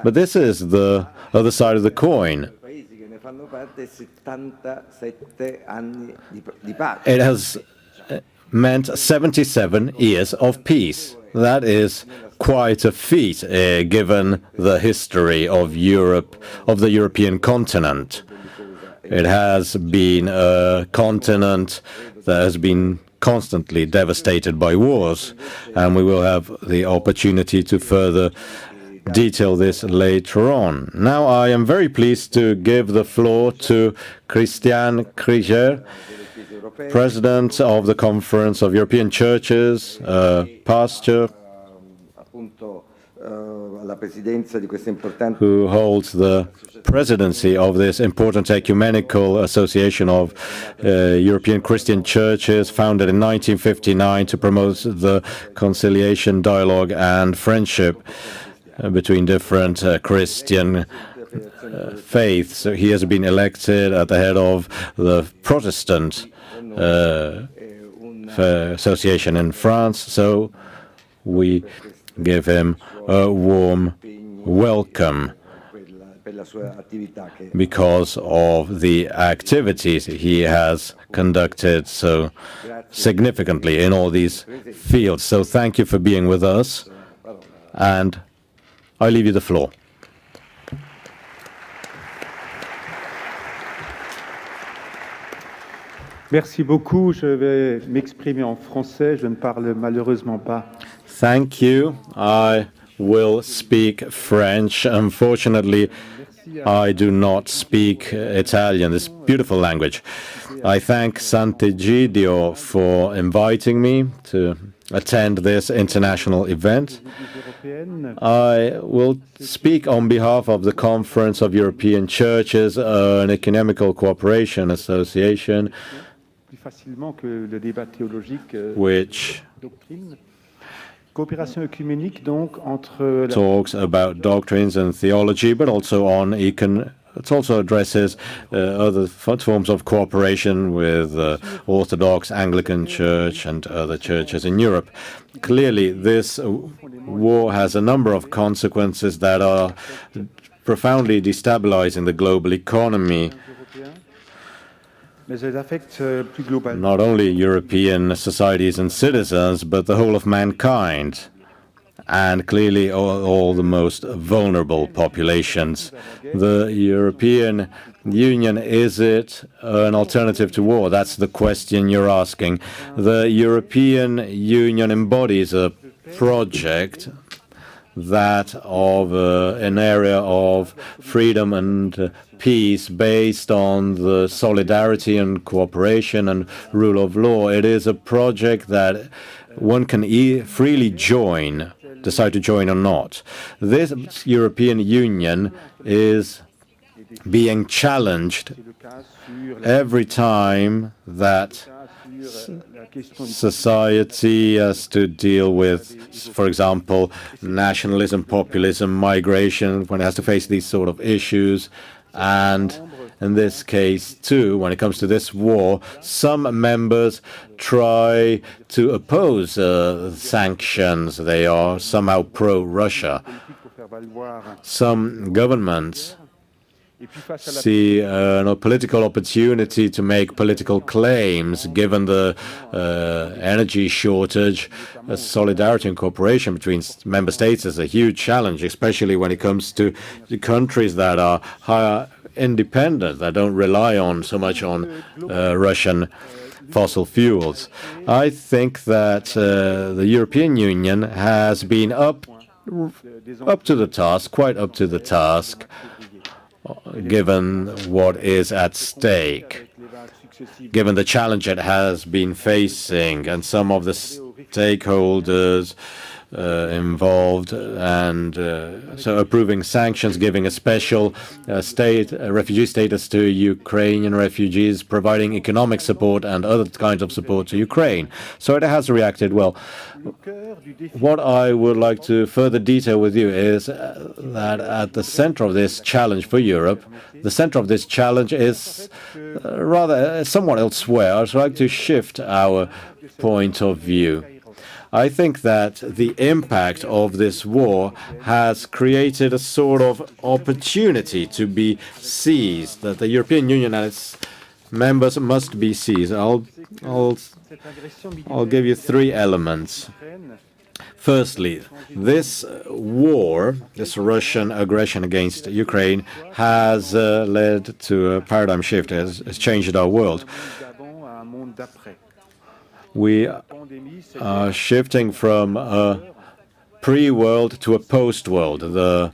But this is the other side of the coin. It has meant 77 years of peace. That is quite a feat, given the history of Europe, of the European continent. It has been a continent that has been constantly devastated by wars, and we will have the opportunity to further detail this later on. Now, I am very pleased to give the floor to Christian Krieger, President of the Conference of European Churches, pastor who holds the presidency of this important ecumenical association of European Christian churches, founded in 1959 to promote the conciliation, dialogue, and friendship between different Christian faiths. So he has been elected at the head of the Protestant association in France. So we give him a warm welcome because of the activities he has conducted so significantly in all these fields. So thank you for being with us, and I leave you the floor. Merci beaucoup. Je vais m'exprimer en français. Je ne parle malheureusement pas. Thank you. I will speak French. Unfortunately, I do not speak Italian, this beautiful language. I thank Sant'Egidio for inviting me to attend this international event. I will speak on behalf of the Conference of European Churches, an ecumenical cooperation association, which talks about doctrines and theology, but also on it also addresses other forms of cooperation with Orthodox, Anglican Church, and other churches in Europe. Clearly, this war has a number of consequences that are profoundly destabilizing the global economy. Not only European societies and citizens, but the whole of mankind, and clearly all the most vulnerable populations. The European Union, is it an alternative to war? That's the question you're asking. The European Union embodies a project that of an area of freedom and peace based on the solidarity and cooperation and rule of law. It is a project that one can freely join, decide to join or not. This European Union is being challenged every time that society has to deal with, for example, nationalism, populism, migration, when it has to face these sort of issues. And in this case, too, when it comes to this war, some members try to oppose sanctions. They are somehow pro-Russia. Some governments see a political opportunity to make political claims, given the energy shortage. Solidarity and cooperation between member states is a huge challenge, especially when it comes to the countries that are higher independent, that don't rely on so much on Russian fossil fuels. I think that the European Union has been up to the task, quite up to the task, given what is at stake, given the challenge it has been facing, and some of the stakeholders involved, and so approving sanctions, giving a special refugee status to Ukrainian refugees, providing economic support and other kinds of support to Ukraine. So it has reacted well. What I would like to further detail with you is that at the center of this challenge for Europe, the center of this challenge is rather somewhat elsewhere. I'd like to shift our point of view. I think that the impact of this war has created a sort of opportunity to be seized, that the European Union and its members must be seized. I'll give you three elements. Firstly, this war, this Russian aggression against Ukraine, has led to a paradigm shift, has changed our world. We are shifting from a pre-world to a post-world. The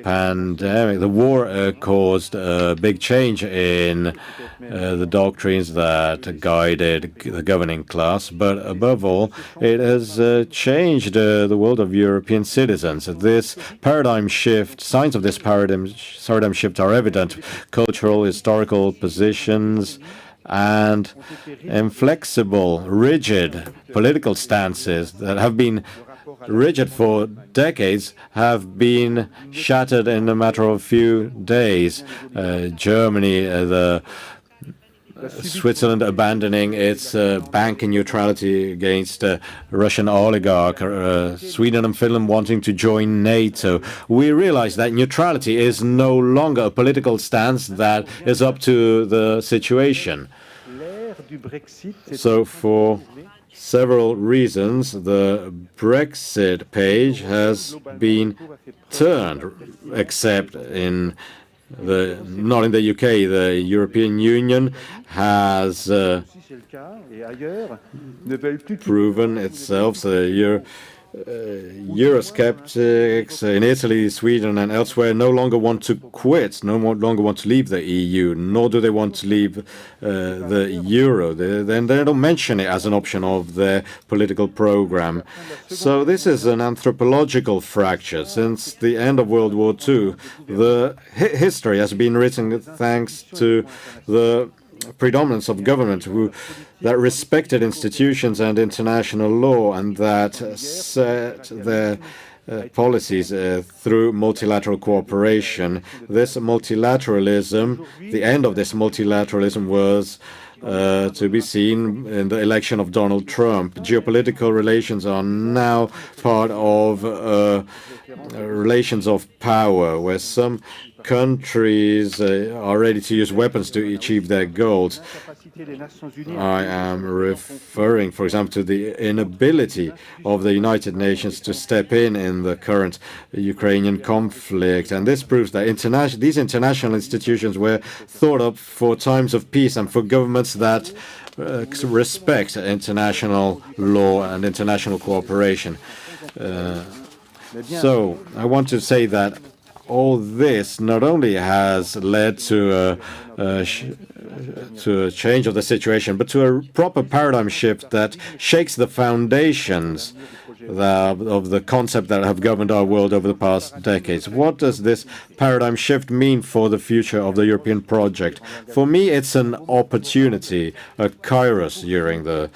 pandemic, the war caused a big change in the doctrines that guided the governing class, but above all, it has changed the world of European citizens. This paradigm shift, signs of this paradigm shift are evident. Cultural, historical positions, and inflexible, rigid political stances that have been rigid for decades have been shattered in a matter of a few days. Germany, Switzerland abandoning its banking neutrality against Russian oligarch, Sweden and Finland wanting to join NATO. We realize that neutrality is no longer a political stance that is up to the situation. So for several reasons, the Brexit page has been turned, except not in the UK. The European Union has proven itself. The Eurosceptics in Italy, Sweden, and elsewhere no longer want to quit, no longer want to leave the EU, nor do they want to leave the euro. They don't mention it as an option of their political program. So this is an anthropological fracture. Since the end of World War II, the history has been written thanks to the predominance of government that respected institutions and international law and that set their policies through multilateral cooperation. This multilateralism, the end of this multilateralism was to be seen in the election of Donald Trump. Geopolitical relations are now part of relations of power, where some countries are ready to use weapons to achieve their goals. I am referring, for example, to the inability of the United Nations to step in the current Ukrainian conflict. And this proves that these international institutions were thought up for times of peace and for governments that respect international law and international cooperation. So I want to say that all this not only has led to a change of the situation, but to a proper paradigm shift that shakes the foundations of the concept that have governed our world over the past decades. What does this paradigm shift mean for the future of the European project? For me, it's an opportunity, a kairos during the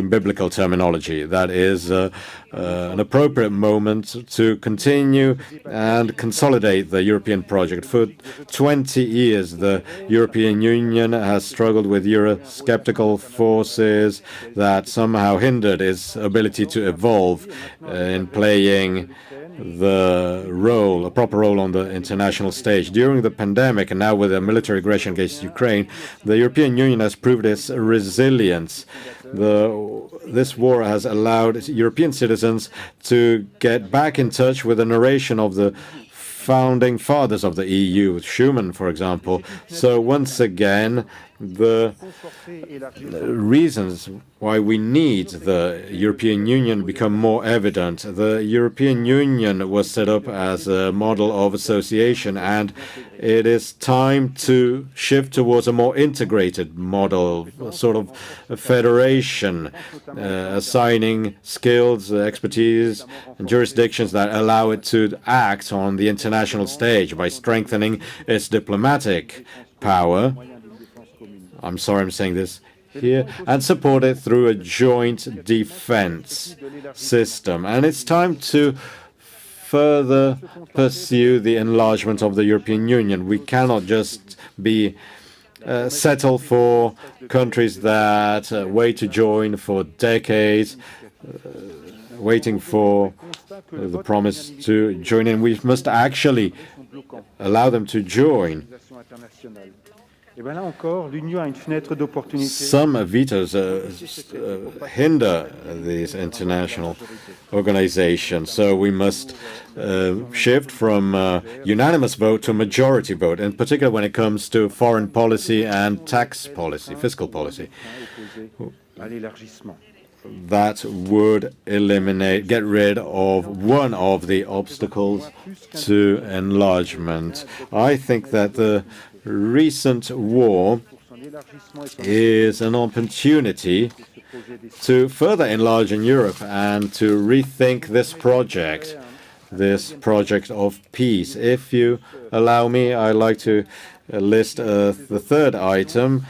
biblical terminology. That is an appropriate moment to continue and consolidate the European project. For 20 years, the European Union has struggled with Eurosceptical forces that somehow hindered its ability to evolve in playing a proper role on the international stage. During the pandemic and now with the military aggression against Ukraine, the European Union has proved its resilience. This war has allowed European citizens to get back in touch with the narration of the founding fathers of the EU, Schuman, for example. So once again, the reasons why we need the European Union become more evident. The European Union was set up as a model of association, and it is time to shift towards a more integrated model, sort of a federation, assigning skills, expertise, and jurisdictions that allow it to act on the international stage by strengthening its diplomatic power. I'm sorry I'm saying this here, and support it through a joint defense system. And it's time to further pursue the enlargement of the European Union. We cannot just be settle for countries that wait to join for decades waiting for the promise to join in. We must actually allow them to join. Some vetoes hinder these international organizations, so we must shift from unanimous vote to majority vote, in particular when it comes to foreign policy and tax policy, fiscal policy. That would get rid of one of the obstacles to enlargement. I think that the recent war is an opportunity to further enlarge in Europe and to rethink this project of peace. If you allow me, I'd like to list the third item,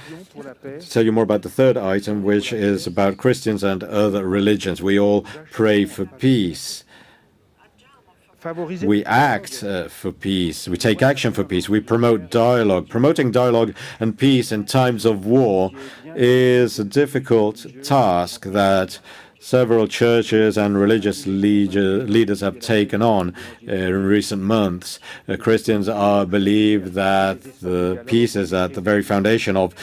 tell you more about the third item, which is about Christians and other religions. We all pray for peace. We act for peace. We take action for peace. We promote dialogue. Promoting dialogue and peace in times of war is a difficult task that several churches and religious leaders have taken on in recent months. Christians believe that the peace is at the very foundation of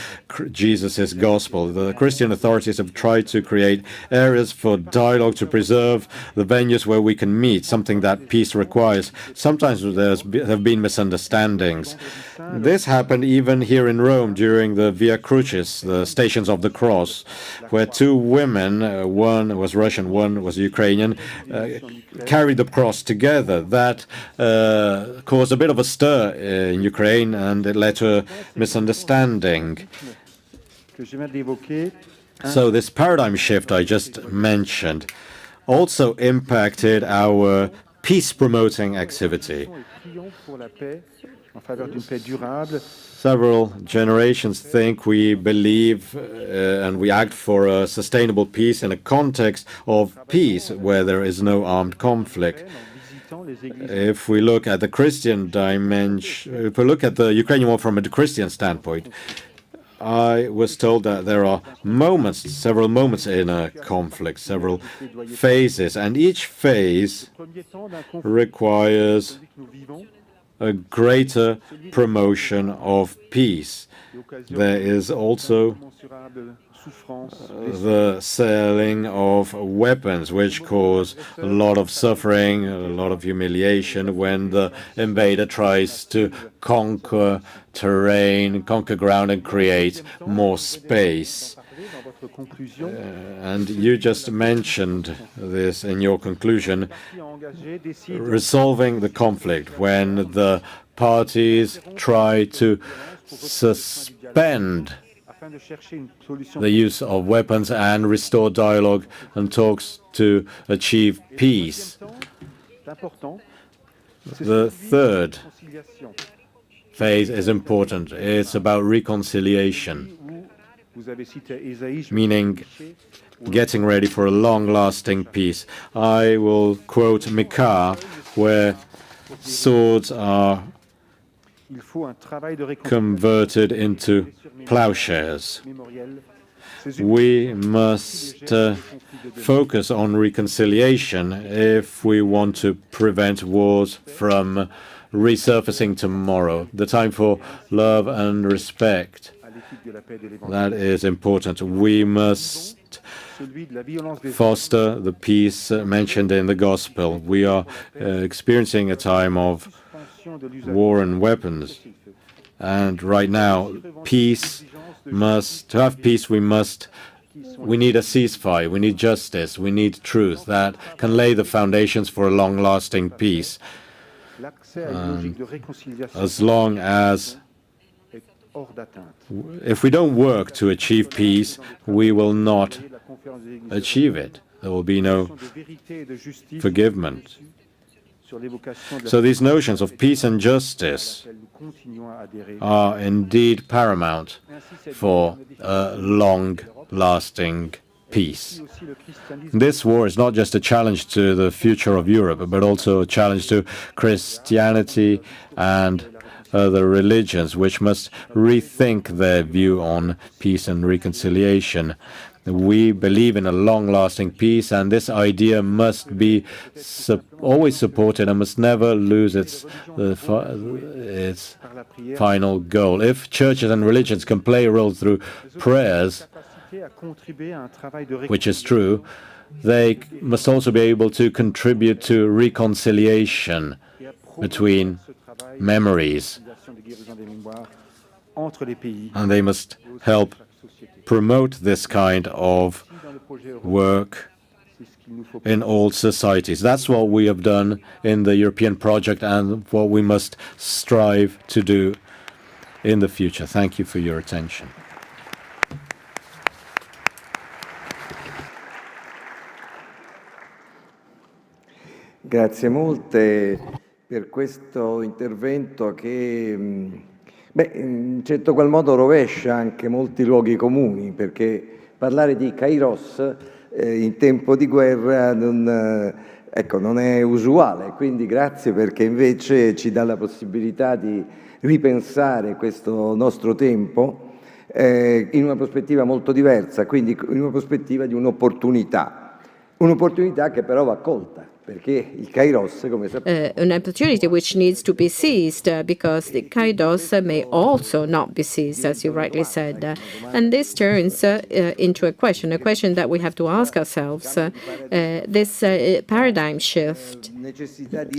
Jesus' gospel. The Christian authorities have tried to create areas for dialogue to preserve the venues where we can meet, something that peace requires. Sometimes there have been misunderstandings. This happened even here in Rome during the Via Crucis, the Stations of the Cross, where two women, one was Russian, one was Ukrainian, carried the cross together. That caused a bit of a stir in Ukraine, and it led to a misunderstanding. So this paradigm shift I just mentioned also impacted our peace-promoting activity. Several generations think we believe and we act for a sustainable peace in a context of peace where there is no armed conflict. If we look at the Christian dimension, if we look at the Ukrainian war from a Christian standpoint, I was told that there are moments, several moments in a conflict, several phases, and each phase requires a greater promotion of peace. There is also the selling of weapons, which cause a lot of suffering, a lot of humiliation when the invader tries to conquer terrain, conquer ground, and create more space. And you just mentioned this in your conclusion, resolving the conflict when the parties try to suspend the use of weapons and restore dialogue and talks to achieve peace. The third phase is important. It's about reconciliation, meaning getting ready for a long-lasting peace. I will quote Micah, where swords are converted into plowshares. We must focus on reconciliation if we want to prevent wars from resurfacing tomorrow. The time for love and respect, that is important. We must foster the peace mentioned in the gospel. We are experiencing a time of war and weapons. And right now, to have peace, we need a ceasefire, we need justice, we need truth that can lay the foundations for a long-lasting peace. As long as if we don't work to achieve peace, we will not achieve it. There will be no forgiveness. So these notions of peace and justice are indeed paramount for a long-lasting peace. This war is not just a challenge to the future of Europe, but also a challenge to Christianity and other religions, which must rethink their view on peace and reconciliation. We believe in a long-lasting peace, and this idea must be always supported and must never lose its final goal. If churches and religions can play a role through prayers, which is true, they must also be able to contribute to reconciliation between memories, and they must help promote this kind of work in all societies. That's what we have done in the European project and what we must strive to do in the future. Thank you for your attention. Grazie molte per questo intervento che in certo qual modo rovescia anche molti luoghi comuni, perché parlare di Kairos in tempo di guerra non è usuale, quindi grazie perché invece ci dà la possibilità di ripensare questo nostro tempo in una prospettiva molto diversa, quindi in una prospettiva di un'opportunità che però va colta. An opportunity which needs to be seized because the Kairos may also not be seized, as you rightly said. And this turns into a question that we have to ask ourselves. This paradigm shift,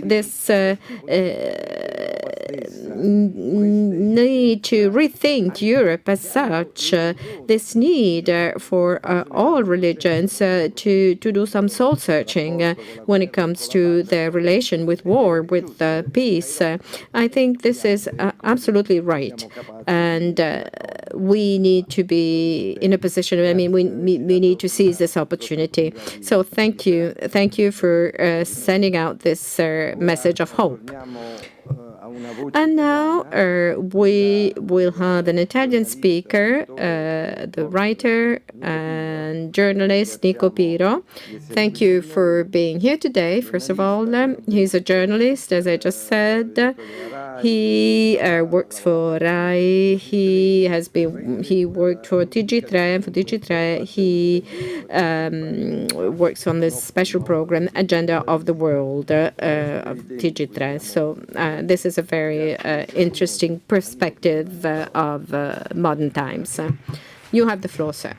this need to rethink Europe as such, this need for all religions to do some soul searching when it comes to their relation with war, with peace. I think this is absolutely right. And we need to be in a position, we need to seize this opportunity. So thank you. Thank you for sending out this message of hope. And now we will have an Italian speaker, the writer and journalist Nico Piro. Thank you for being here today. First of all, he's a journalist, as I just said. He works for RAI. He worked for TG3. For TG3, he works on this special program, Agenda of the World, of TG3. So this is a very interesting perspective of modern times. You have the floor, sir.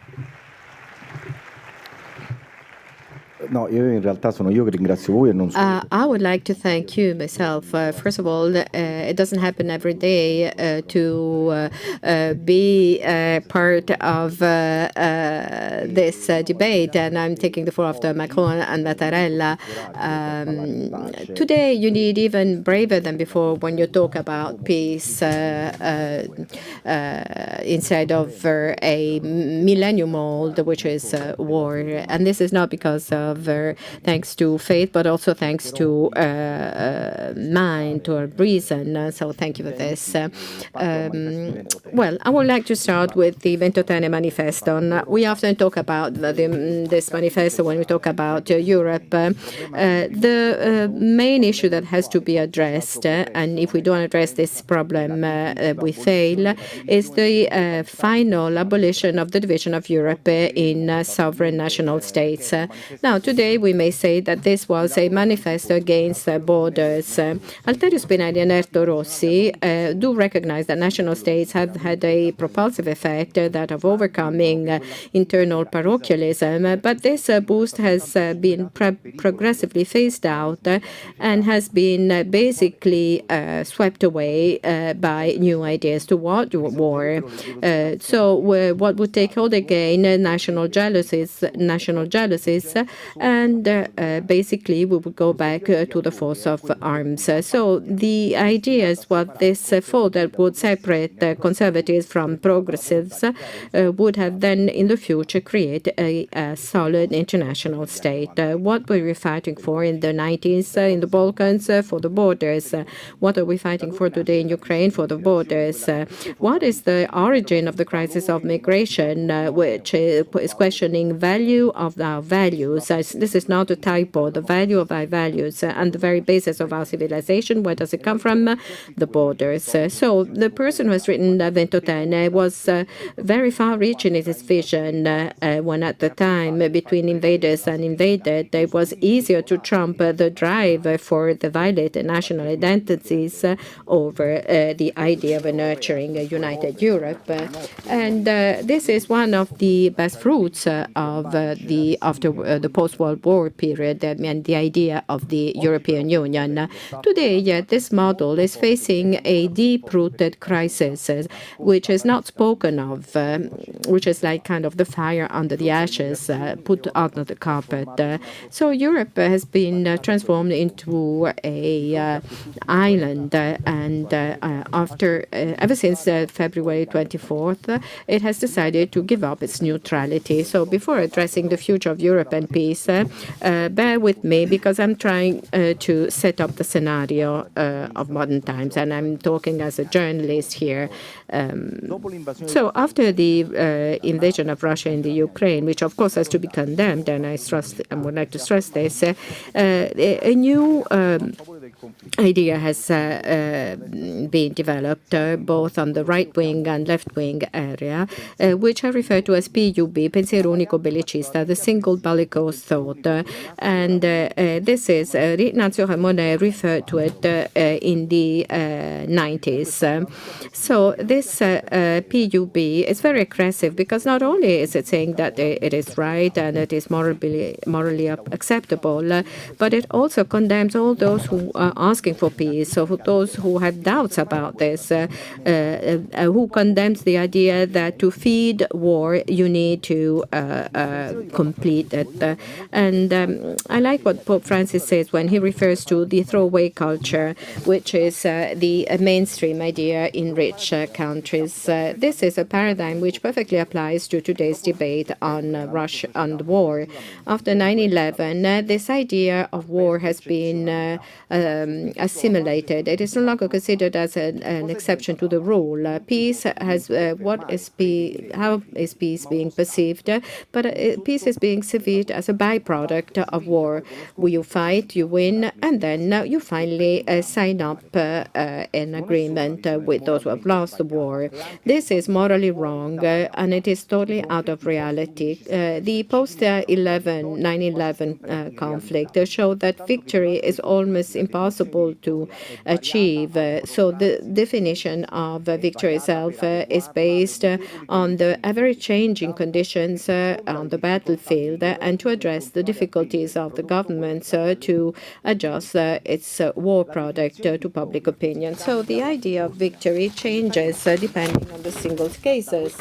No, in realtà sono io che ringrazio voi e non solo. I would like to thank you myself. First of all, it doesn't happen every day to be part of this debate, and I'm taking the floor after Macron and Mattarella. Today, you need even braver than before when you talk about peace inside of a millennium mold, which is war. And this is not because of thanks to faith, but also thanks to mind or reason. So thank you for this. Well, I would like to start with the Ventotene Manifesto. We often talk about this manifesto when we talk about Europe. The main issue that has to be addressed, and if we don't address this problem, we fail, is the final abolition of the division of Europe in sovereign national states. Now, today we may say that this was a manifesto against borders. Alterio Spinelli and Erto Rossi do recognize that national states have had a propulsive effect, that of overcoming internal parochialism, but this boost has been progressively phased out and has been basically swept away by new ideas. To what? War. So what would take hold again? National jealousies, and basically we would go back to the force of arms. So the idea is what this fold that would separate conservatives from progressives would have then in the future create a solid international state. What were we fighting for in the 90s in the Balkans? For the borders. What are we fighting for today in Ukraine? For the borders. What is the origin of the crisis of migration, which is questioning value of our values? this is not a typo. The value of our values and the very basis of our civilization, where does it come from? The borders. So the person who has written Ventotene was very far-reaching in his vision when at the time between invaders and invaded, it was easier to trump the drive for the violent national identities over the idea of a nurturing a united Europe. And this is one of the best fruits of the after the post-World War period and the idea of the European Union. Today, this model is facing a deep-rooted crisis, which is not spoken of, which is like kind of the fire under the ashes put under the carpet. So Europe has been transformed into a island, and ever since February 24th, it has decided to give up its neutrality. So before addressing the future of Europe and peace, bear with me because I'm trying to set up the scenario of modern times, and I'm talking as a journalist here. So after the invasion of Russia in the Ukraine, which of course has to be condemned, and I would like to stress this, a new idea has been developed both on the right-wing and left-wing area, which I refer to as PUB, Pensiero Unico Bellicista, the single bellicose thought. And this is, Ignazio Ramonet referred to it in the 90s. So this PUB is very aggressive because not only is it saying that it is right and it is morally acceptable, but it also condemns all those who are asking for peace, so those who have doubts about this, who condemns the idea that to feed war you need to complete it. And I like what Pope Francis says when he refers to the throwaway culture, which is the mainstream idea in rich countries. This is a paradigm which perfectly applies to today's debate on Russia and war. After 9/11, this idea of war has been assimilated. It is no longer considered as an exception to the rule. Peace has how is peace being perceived? But peace is being perceived as a byproduct of war. You fight, you win, and then you finally sign up an agreement with those who have lost the war. This is morally wrong, and it is totally out of reality. The post-9/11 conflict showed that victory is almost impossible to achieve. So the definition of victory itself is based on the ever-changing conditions on the battlefield and to address the difficulties of the governments to adjust its war product to public opinion. So the idea of victory changes depending on the single cases.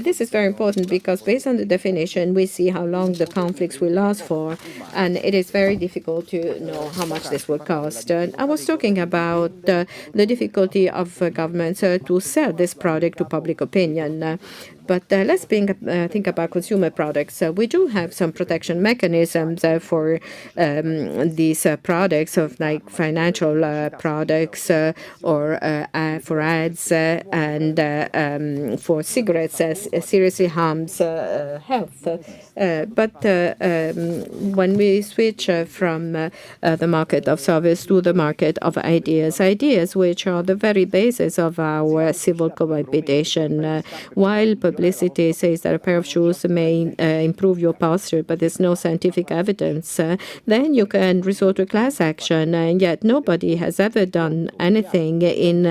This is very important because based on the definition, we see how long the conflicts will last for, and it is very difficult to know how much this will cost. I was talking about the difficulty of governments to sell this product to public opinion. But let's think about consumer products. We do have some protection mechanisms for these products, of like financial products or for ads and for cigarettes seriously harms health. But when we switch from the market of service to the market of ideas which are the very basis of our civil cohabitation, while publicity says that a pair of shoes may improve your posture, but there's no scientific evidence, then you can resort to class action, and yet nobody has ever done anything in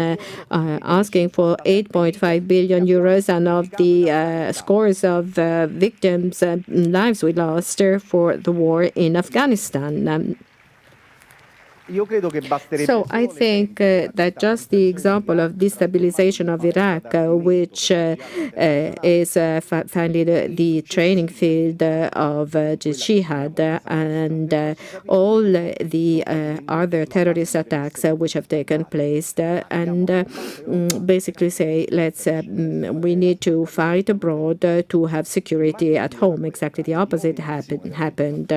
asking for 8.5 billion euros and of the scores of victims' lives we lost for the war in Afghanistan. So I think that just the example of destabilization of Iraq, which is finally the training field of jihad and all the other terrorist attacks which have taken place, and basically say, we need to fight abroad to have security at home. Exactly the opposite happened.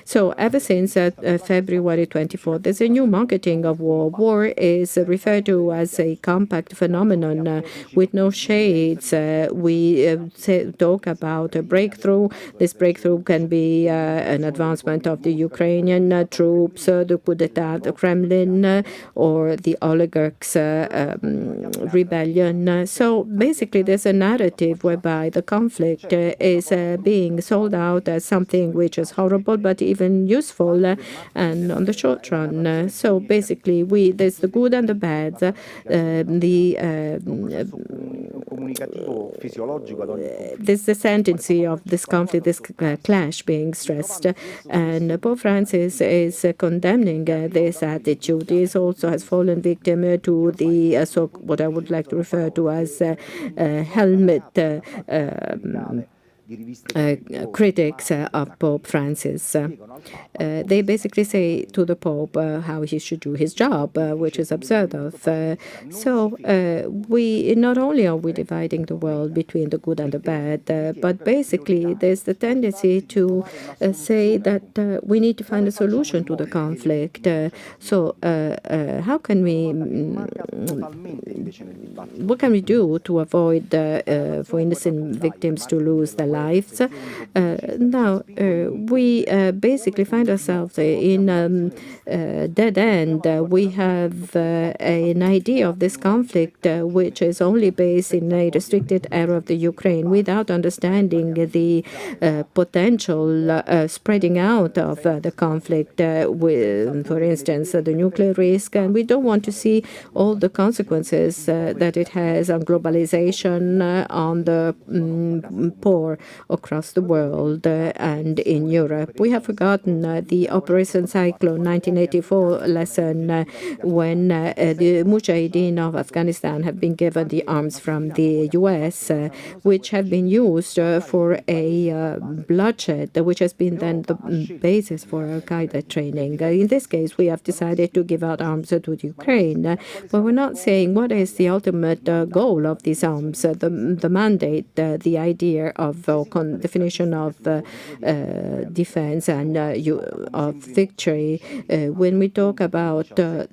So ever since February 24th, There's a new marketing of war. War is referred to as a compact phenomenon with no shades. We talk about a breakthrough. This breakthrough can be an advancement of the Ukrainian troops, the coup d'etat, the Kremlin, or the oligarchs' rebellion. So basically, there's a narrative whereby the conflict is being sold out as something which is horrible but even useful and on the short run. So basically, there's the good and the bad. There's the tendency of this conflict, this clash being stressed, and Pope Francis is condemning this attitude. He also has fallen victim to the what I would like to refer to as helmet critics of Pope Francis. They basically say to the Pope how he should do his job, which is absurd of. So we not only are we dividing the world between the good and the bad, but basically there's the tendency to say that we need to find a solution to the conflict. So how can we, what can we do to avoid for innocent victims to lose their lives? Now, we basically find ourselves in a dead end. We have an idea of this conflict which is only based in a restricted area of the Ukraine without understanding the potential spreading out of the conflict with, for instance, the nuclear risk. And we don't want to see all the consequences that it has on globalization, on the poor across the world and in Europe. We have forgotten the Operation Cyclone 1984 lesson when the Mujahideen of Afghanistan have been given the arms from the US, which have been used for a bloodshed, which has been then the basis for Al-Qaeda training. In this case, we have decided to give out arms to Ukraine, but we're not saying what is the ultimate goal of these arms, the mandate, the idea of definition of defense and of victory. When we talk about the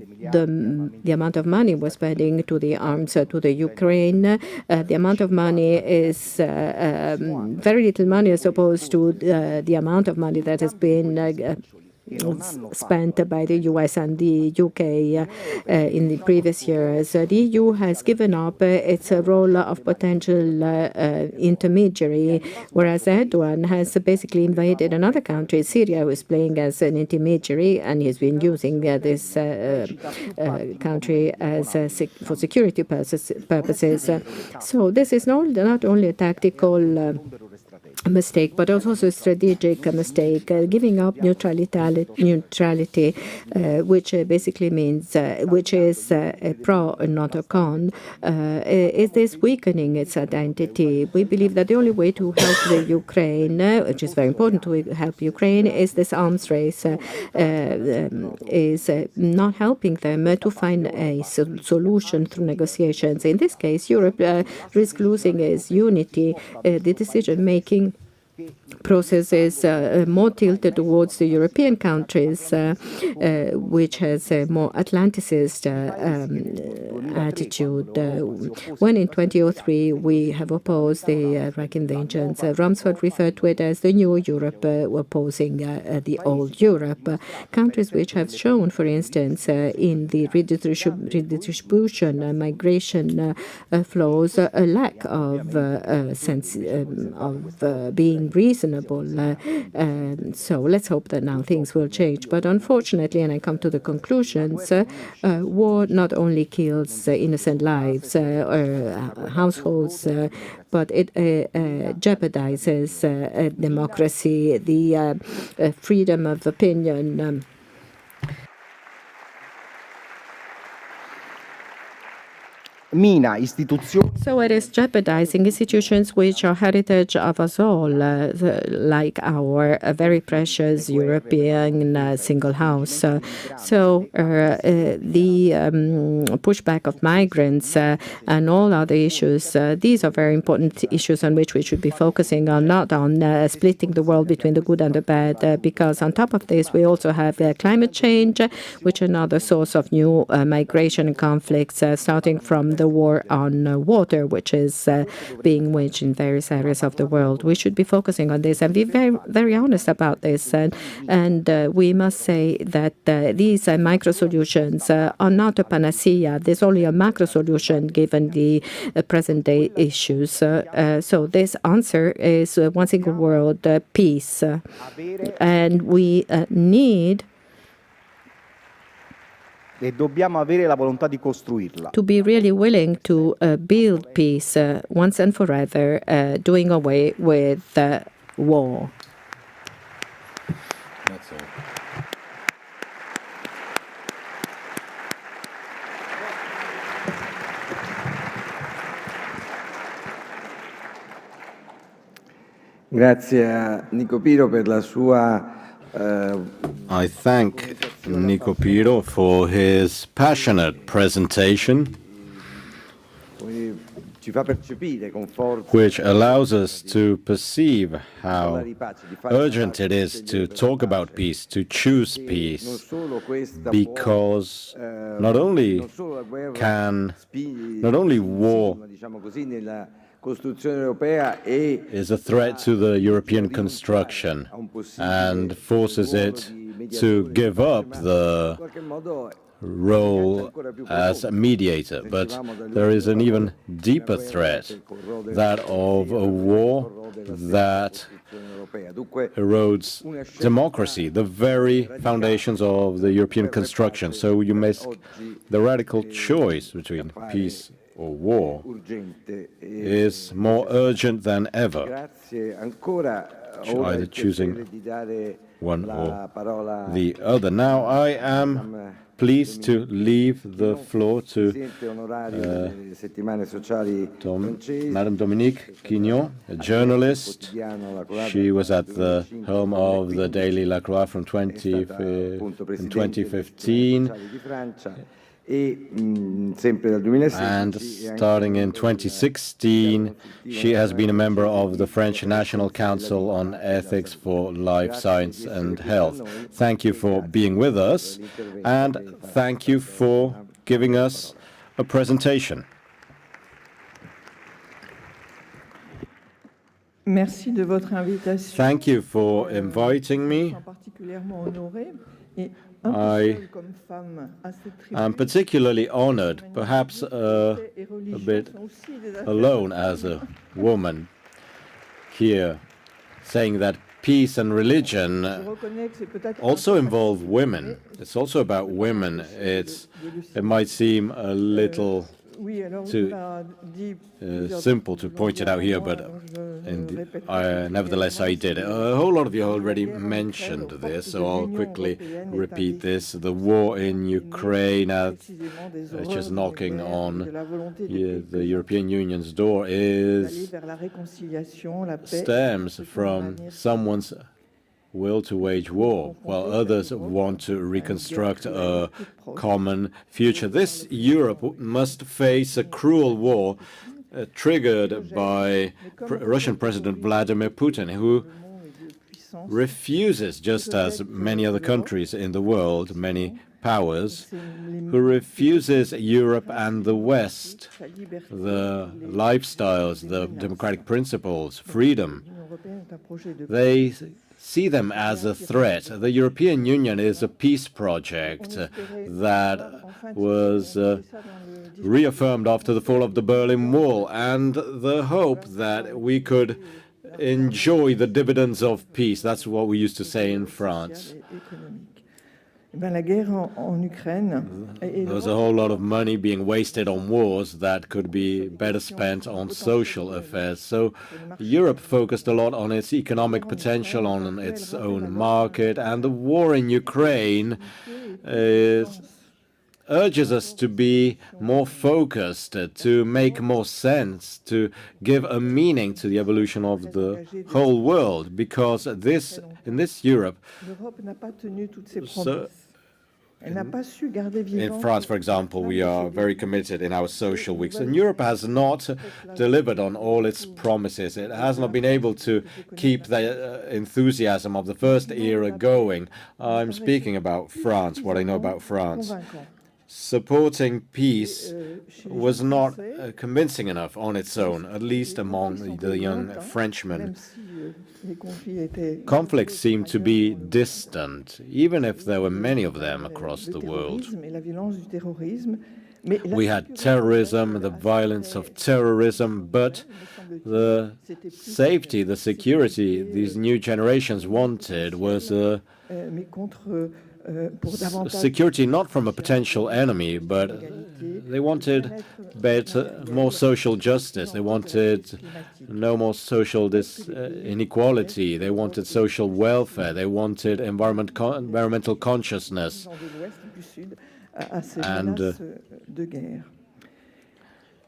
amount of money we're spending to the arms to the Ukraine, the amount of money is very little money as opposed to the amount of money that has been spent by the US and the UK in the previous years. The EU has given up its role of potential intermediary, whereas Erdogan has basically invaded another country. Syria was playing as an intermediary, and he's been using this country as for security purposes. So this is not only a tactical mistake, but also a strategic mistake, giving up neutrality, which basically means, which is a pro and not a con, is this weakening its identity. We believe that the only way to help the Ukraine, which is very important to help Ukraine, is this arms race, is not helping them to find a solution through negotiations. In this case, Europe risks losing its unity. The decision-making process is more tilted towards the European countries, which has a more Atlanticist attitude. When in 2003 we have opposed the Iraq invasions, Rumsfeld referred to it as the new Europe opposing the old Europe. Countries which have shown, for instance, in the redistribution, migration flows, a lack of sense of being reasonable. So let's hope that now things will change. But unfortunately, and I come to the conclusions, war not only kills innocent lives or households, but it jeopardizes democracy, the freedom of opinion. mina istituzioni. So it is jeopardizing institutions which are heritage of us all, like our very precious European single house. The pushback of migrants and all other issues, these are very important issues on which we should be focusing on, not on splitting the world between the good and the bad, because on top of this, we also have climate change, which is another source of new migration and conflicts, starting from the war on water, which is being waged in various areas of the world. We should be focusing on this and be very, very honest about this. And we must say that these micro solutions are not a panacea. There's only a macro solution given the present day issues. So this answer is one single world, peace. And we need E dobbiamo avere la volontà di costruirla. to be really willing to build peace once and forever, doing away with war. That's all. Grazie a Nico Piro per la sua I thank Nico Piro for his passionate presentation, ci fa percepire con forza which allows us to perceive how urgent it is to talk about peace, to choose peace, because not only war is a threat to the European construction and forces it to give up the role as a mediator, but there is an even deeper threat, that of a war that erodes democracy, the very foundations of the European construction. So you make the radical choice between peace or war is more urgent than ever, either choosing one or the other. Now I am pleased to leave the floor to Madame Dominique Quignon, a journalist. She was at the helm of the Daily La Croix from 2015. And starting in 2016, she has been a member of the French National Council on Ethics for Life Science and Health. Thank you for being with us, and thank you for giving us a presentation. Merci de votre invitation. Thank you for inviting me. I'm particularly honored, perhaps a bit alone as a woman here, saying that peace and religion also involve women. It's also about women. It might seem a little too simple to point it out here, but nevertheless I did. A whole lot of you already mentioned this, so I'll quickly repeat this. The war in Ukraine, which is knocking on the European Union's door, stems from someone's will to wage war, while others want to reconstruct a common future. This Europe must face a cruel war triggered by Russian President Vladimir Putin, who refuses, just as many other countries in the world, many powers, who refuses Europe and the West, the lifestyles, the democratic principles, freedom. They see them as a threat. The European Union is a peace project that was reaffirmed after the fall of the Berlin Wall, and the hope that we could enjoy the dividends of peace. That's what we used to say in France. There's a whole lot of money being wasted on wars that could be better spent on social affairs. So Europe focused a lot on its economic potential, on its own market, and the war in Ukraine is urges us to be more focused, to make more sense, to give a meaning to the evolution of the whole world, because in this Europe, L'Europe n'a pas tenu toutes ses so promesses. Elle n'a pas su garder in vivant France, for example, we are very committed in our social weeks, and Europe has not delivered on all its promises. It has not been able to keep the enthusiasm of the first era going. I'm speaking about France, what I know about France. convaincant. Supporting peace was not convincing enough on its own, at least among the young Frenchmen. Même si les conflits étaient Conflicts seemed to be distant, even if there were many of them across le the world. terrorisme et la violence du terrorisme. Mais la We had sécurité terrorism, reste the assez violence of terrorism, but me semble-t-il, the c'était plus safety, the security these new generations wanted was mais contre pour davantage security not from a potential enemy, but they wanted better, more social justice. They wanted no more social inequality. They wanted social welfare. They wanted environmental consciousness. de l'Ouest du Sud à ces And, menaces de guerre.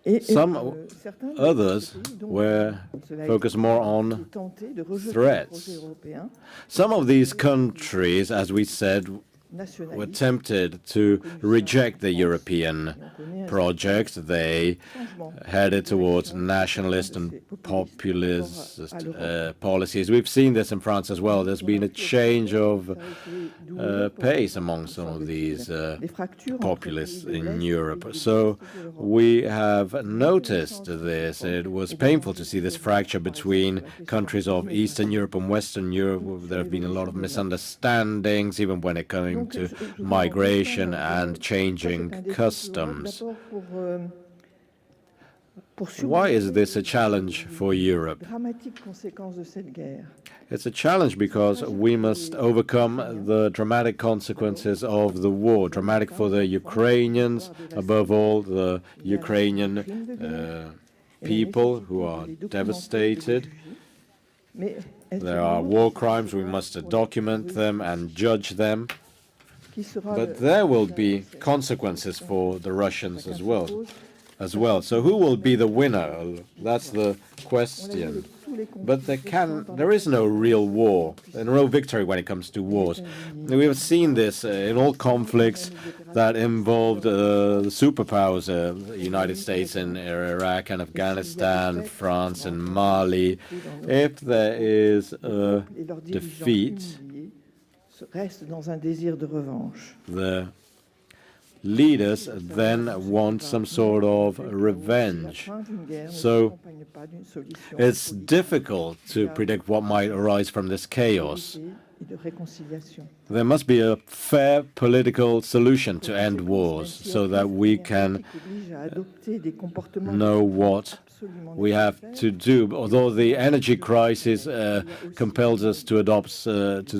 Et Some certains others pays, donc, were cela a focused été more dit, on qui tentaient de rejeter le threats. projet européen Some of these countries, as we said, were nationaliste. tempted to reject the European project. They headed towards nationalist and populist policies. We've seen this in France as well. There's been a change of pace among some of these populists in Europe. So we have noticed this. It was painful to see this fracture between countries of Eastern Europe and Western Europe. There have been a lot of misunderstandings, even when it came to migration and changing customs. Why is this a challenge for Europe? Dramatique conséquence de cette guerre. It's a challenge because we must overcome the dramatic consequences of the war, dramatic for the Ukrainians, above all the Ukrainian people who are devastated. Mais There are war crimes, we must document them and judge them. qui sera But there will be consequences for the Russians as well. So who will be the winner? That's the question. But there is no real war, and no victory when it comes to wars. We have seen this in all conflicts that involved the superpowers, the United States and Iraq and Afghanistan, France and Mali. If there is a et leurs dirigeants defeat, humiliés restent dans un désir de revanche. the leaders then want some sort of revenge. La fin d'une guerre ne So s'accompagne pas d'une solution it's politique difficult to predict what might arise from this chaos. et de réconciliation. There must be a fair political solution to end wars so that we can Oblige à adopter des comportements know what absolument we have to do. Although the energy crisis compels us to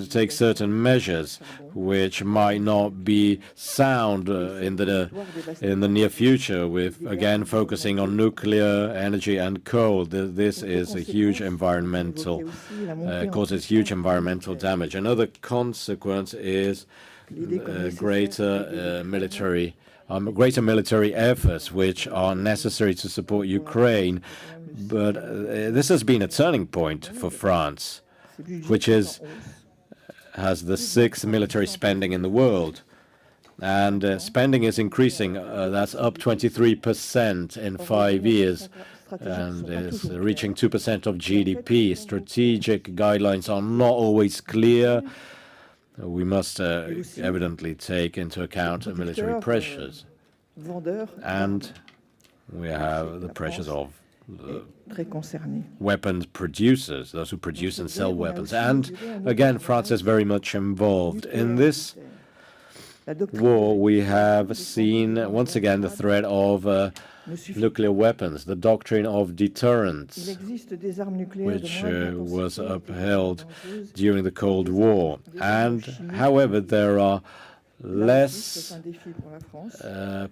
take certain measures, which might not be sound in the near future, with again focusing on nuclear energy and coal. This is a huge environmental causes huge environmental damage. Another consequence is greater military efforts, which are necessary to support Ukraine. But this has been a turning point for France, which has the sixth military spending in the world. And spending is increasing. That's up 23% in 5 years, and is reaching 2% of GDP. Strategic guidelines are not always clear. We must evidently take into account military pressures. And we have the pressures of très concernés. weapons producers, those who produce and sell weapons. And again, France is very much involved. In this war, we have seen once again the threat of nuclear weapons, the doctrine of deterrence, which was upheld during the Cold War. And however, there are less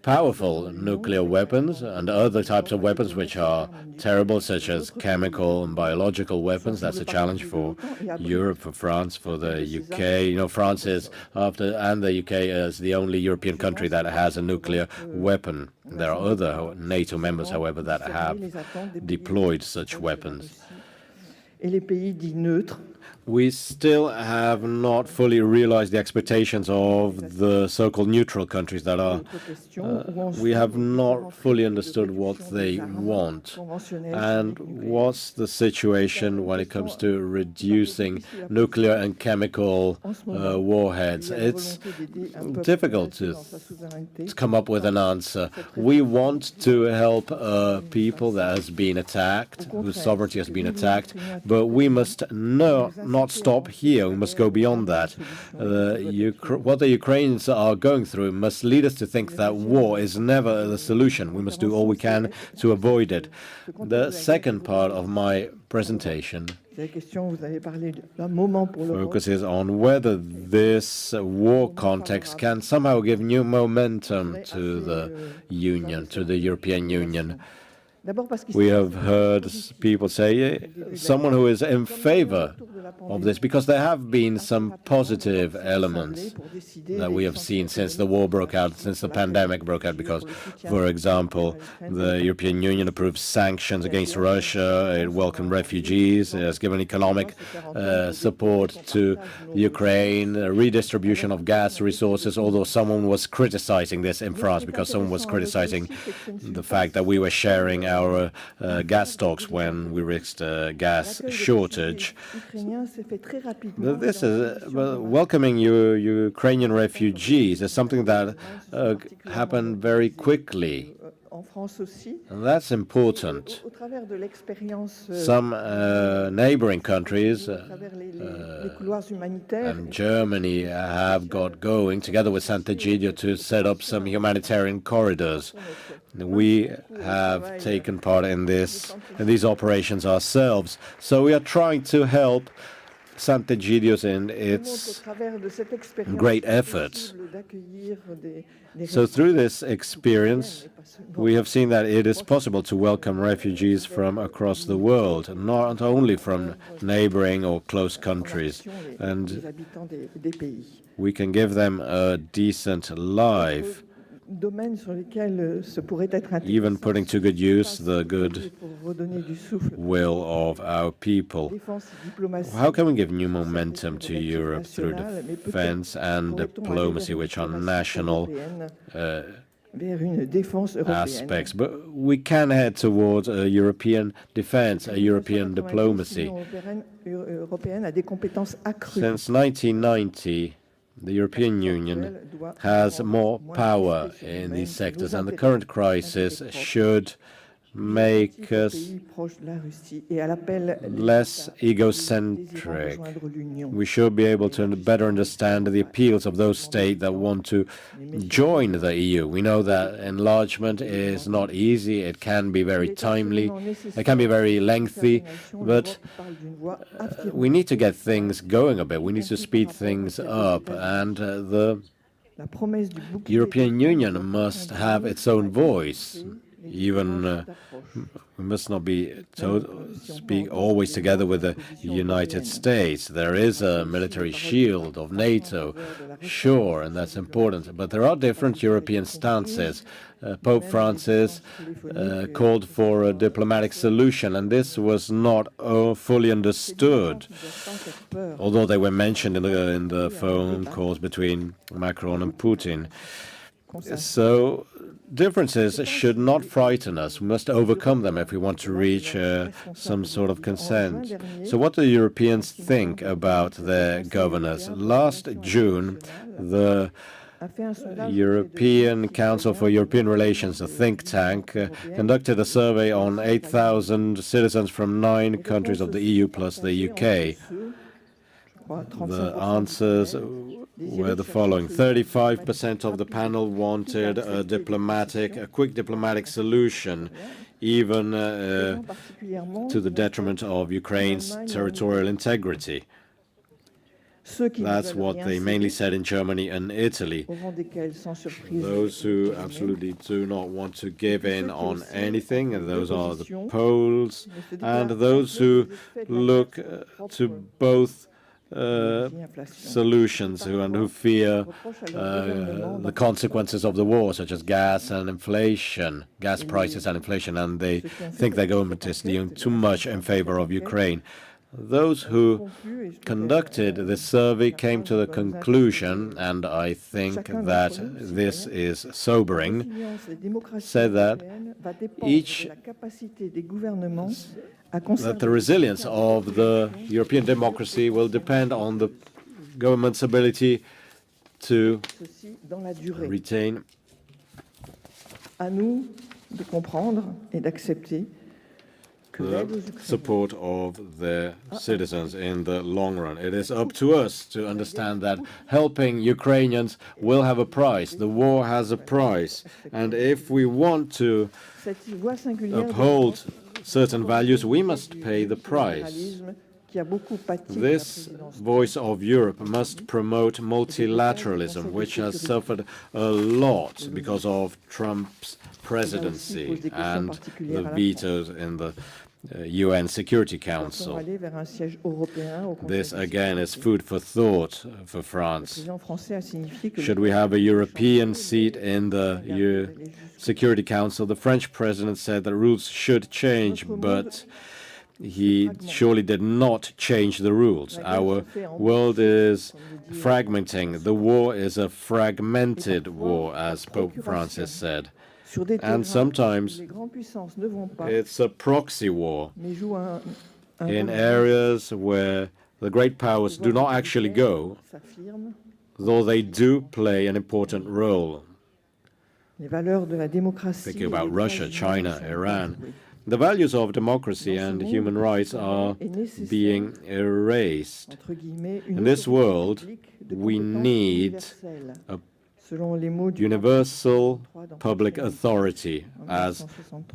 powerful nuclear weapons and other types of weapons which are terrible, such as chemical and biological weapons. That's a challenge for Europe, for France, for the UK. You know, France is and the UK is the only European country that has a nuclear weapon. There are other NATO members, however, that have deployed such weapons. We still have not fully realized the expectations of the so-called neutral countries that are. We have not fully understood what they want. And what's the situation when it comes to reducing nuclear and chemical warheads? It's difficult to come up with an answer. We want to help people that has been attacked, whose sovereignty has been attacked, but we must not stop here. We must go beyond that. What the Ukrainians are going through must lead us to think that war is never the solution. We must do all we can to avoid it. The second part of my presentation focuses on whether this war context can somehow give new momentum to the Union, to the European Union. We have heard people say, someone who is in favor of this, because there have been some positive elements that we have seen since the war broke out, since the pandemic broke out, because, for example, the European Union approved sanctions against Russia, it welcomed refugees, it has given economic support to Ukraine, redistribution of gas resources, although someone was criticizing this in France, because someone was criticizing the fact that we were sharing our gas stocks when we risked a gas shortage. This is welcoming Ukrainian refugees is something that happened very quickly. And that's important. Some neighboring countries and Germany have got going, together with Sant'Egidio, to set up some humanitarian corridors. We have taken part in these operations ourselves. So we are trying to help Sant'Egidio in its great efforts. So through this experience, we have seen that it is possible to welcome refugees from across the world, not only from neighboring or close countries. And we can give them a decent life, even putting to good use the good will of our people. How can we give new momentum to Europe through defense and diplomacy, which are national aspects? But we can head towards a European defense, a European diplomacy. Since 1990, the European Union has more power in these sectors, and the current crisis should make us less egocentric. We should be able to better understand the appeals of those states that want to join the EU. We know that enlargement is not easy. It can be very timely. It can be very lengthy. But we need to get things going a bit. We need to speed things up. And the European Union must have its own voice. Even we must not speak always together with the United States. There is a military shield of NATO, sure, and that's important. But there are different European stances. Pope Francis called for a diplomatic solution, and this was not fully understood, although they were mentioned in the phone calls between Macron and Putin. So differences should not frighten us. We must overcome them if we want to reach some sort of consent. So what do Europeans think about their governors? Last June, the European Council for European Relations, a think tank, conducted a survey on 8,000 citizens from 9 countries of the EU plus the UK. The answers were the following. 35% of the panel wanted a quick diplomatic solution, even to the detriment of Ukraine's territorial integrity. That's what they mainly said in Germany and Italy. Those who absolutely do not want to give in on anything, and those are the Poles, and those who look to both solutions and who fear the consequences of the war, such as gas and inflation, gas prices and inflation, and they think their government is doing too much in favor of Ukraine. Those who conducted this survey came to the conclusion, and I think that this is sobering, said that the resilience of the European democracy will depend on the government's ability to retain the support of their citizens in the long run. It is up to us to understand that helping Ukrainians will have a price. The war has a price. And if we want to uphold certain values, we must pay the price. This voice of Europe must promote multilateralism, which has suffered a lot because of Trump's presidency and the vetoes in the UN Security Council. This, again, is food for thought for France. Should we have a European seat in the Security Council? The French president said that rules should change, but he surely did not change the rules. Our world is fragmenting. The war is a fragmented war, as Pope Francis said. And sometimes it's a proxy war in areas where the great powers do not actually go, though they do play an important role. Thinking about Russia, China, Iran, the values of democracy and human rights are being erased. In this world, we need a universal public authority, as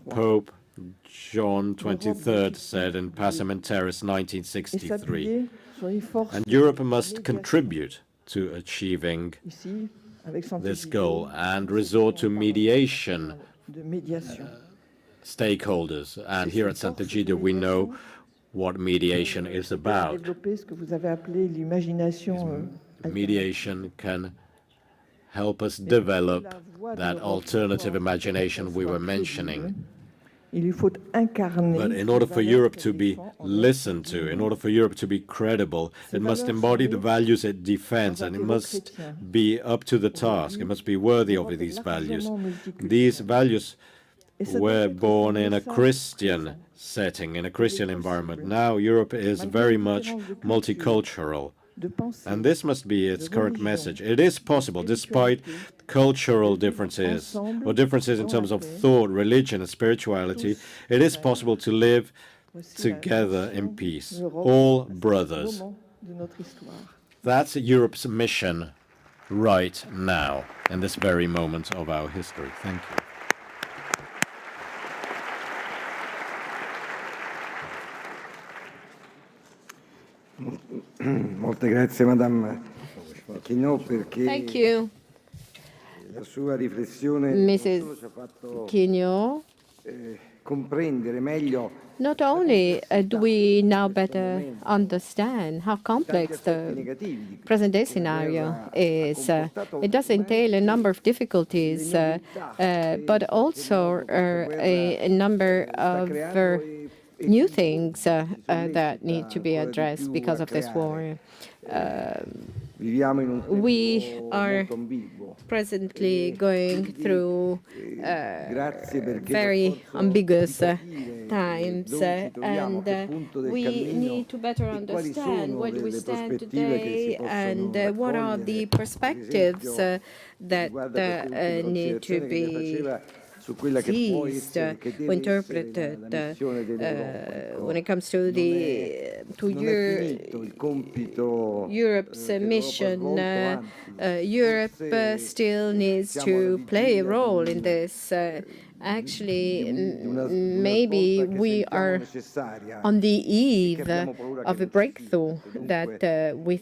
Pope John XXIII said in Pacem in Terris 1963. And Europe must contribute to achieving this goal and resort to mediation stakeholders. And here at Sant'Egidio, we know what mediation is about. Mediation can help us develop that alternative imagination we were mentioning. But in order for Europe to be listened to, in order for Europe to be credible, it must embody the values it defends, and it must be up to the task. It must be worthy of these values. These values were born in a Christian setting, in a Christian environment. Now Europe is very much multicultural. And this must be its current message. It is possible, despite cultural differences, or differences in terms of thought, religion, and spirituality, it is possible to live together in peace, all brothers. That's Europe's mission right now, in this very moment of our history. Thank you. Molte grazie, Madame Quinault, perché Thank you, la sua riflessione Mrs. ci ha fatto Quinault. comprendere meglio. Not only do we now better understand how complex the present-day scenario is, it does entail a number of difficulties, but also a number of new things that need to be addressed because of this war. We are presently going through very ambiguous times, and we need to better understand where do we stand today and what are the perspectives that need to be seized, interpreted when it comes to Europe's mission. Europe still needs to play a role in this, Actually, una maybe svolta che we sentiamo are necessaria on the e che eve abbiamo paura che of a non ci breakthrough sia. that Dunque, we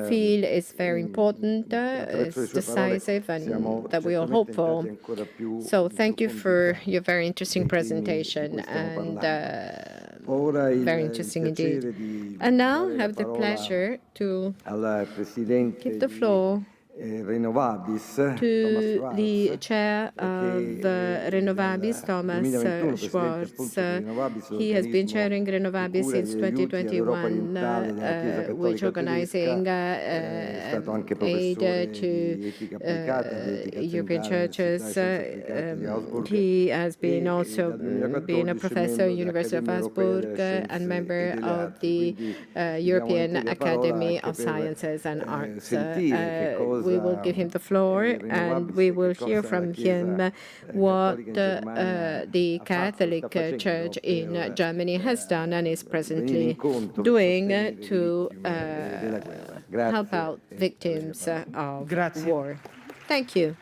feel is very important, attraverso le is sue parole decisive, siamo and that we are certamente hopeful. entrati ancora più So in thank you for profondità your very interesting ai temi di presentation, cui stiamo and parlando. Ora very il interesting piacere indeed. di And now dare la have the parola pleasure to al give presidente the di floor Renovabis, Thomas to the Schwarz, chair che of Renovabis, dal Thomas 2021 presidente Schwarz. appunto di Renovabis, He has been l'organismo chairing che Renovabis cura since gli aiuti all'Europa 2021, orientale della Chiesa which Cattolica Tedesca. organizing È stato anche aid professore to di etica applicata, di etica European aziendale all'Università di churches. Scienze Applicate di Augsburg He has been e also dal been a 2014 professor at membro University of dell'Accademia Europea Augsburg delle and Scienze e member delle of Arti. the Quindi gli diamo European volentieri la parola Academy anche of per Sciences and Arts. sentire che We will cosa give him the floor è and Renovabis we e will che hear cosa la from Chiesa him what cattolica in Germania the ha fatto e sta Catholic facendo Church in per Germany has done and is venire presently incontro per doing sostenere le to vittime della guerra. help Grazie out e victims a lei la parola. of war. Thank you.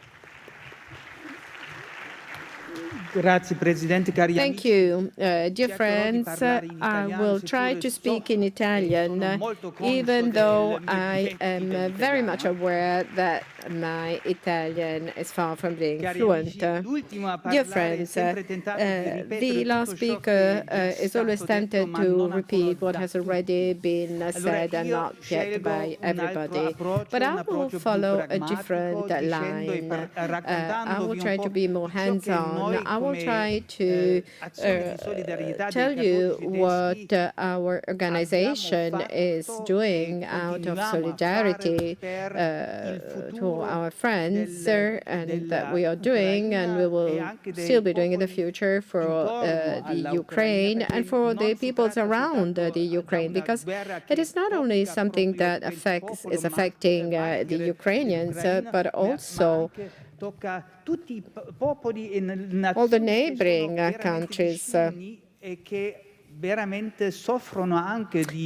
Grazie Presidente, cari Thank amici. you, dear Cercherò di friends. parlare in I italiano, will try seppure to speak so in e Italian, sono molto conscio even del though mio I difetti am very much dell'italiano. aware that my Italian is far from being Cari fluent. amici, l'ultimo a Dear parlare è friends, sempre tentato di ripetere the last tutto ciò speaker che già è is always stato detto, tempted ma to non ancora repeat what da has tutti. already been Allora said and io not yet by scelgo un altro everybody. approccio, But un I will approccio più follow a pragmatico, different dicendo e line. I raccontandovi will un try po' to be more di ciò che hands-on. noi I will come try to azione di solidarietà dei tell you cattolici what tedeschi our organization is doing out of solidarity to our friends and that we are doing and we will still be doing in the future for the Ukraine and for the peoples around the Ukraine, because it is not only something that is affecting the Ukrainians, but also all the neighboring countries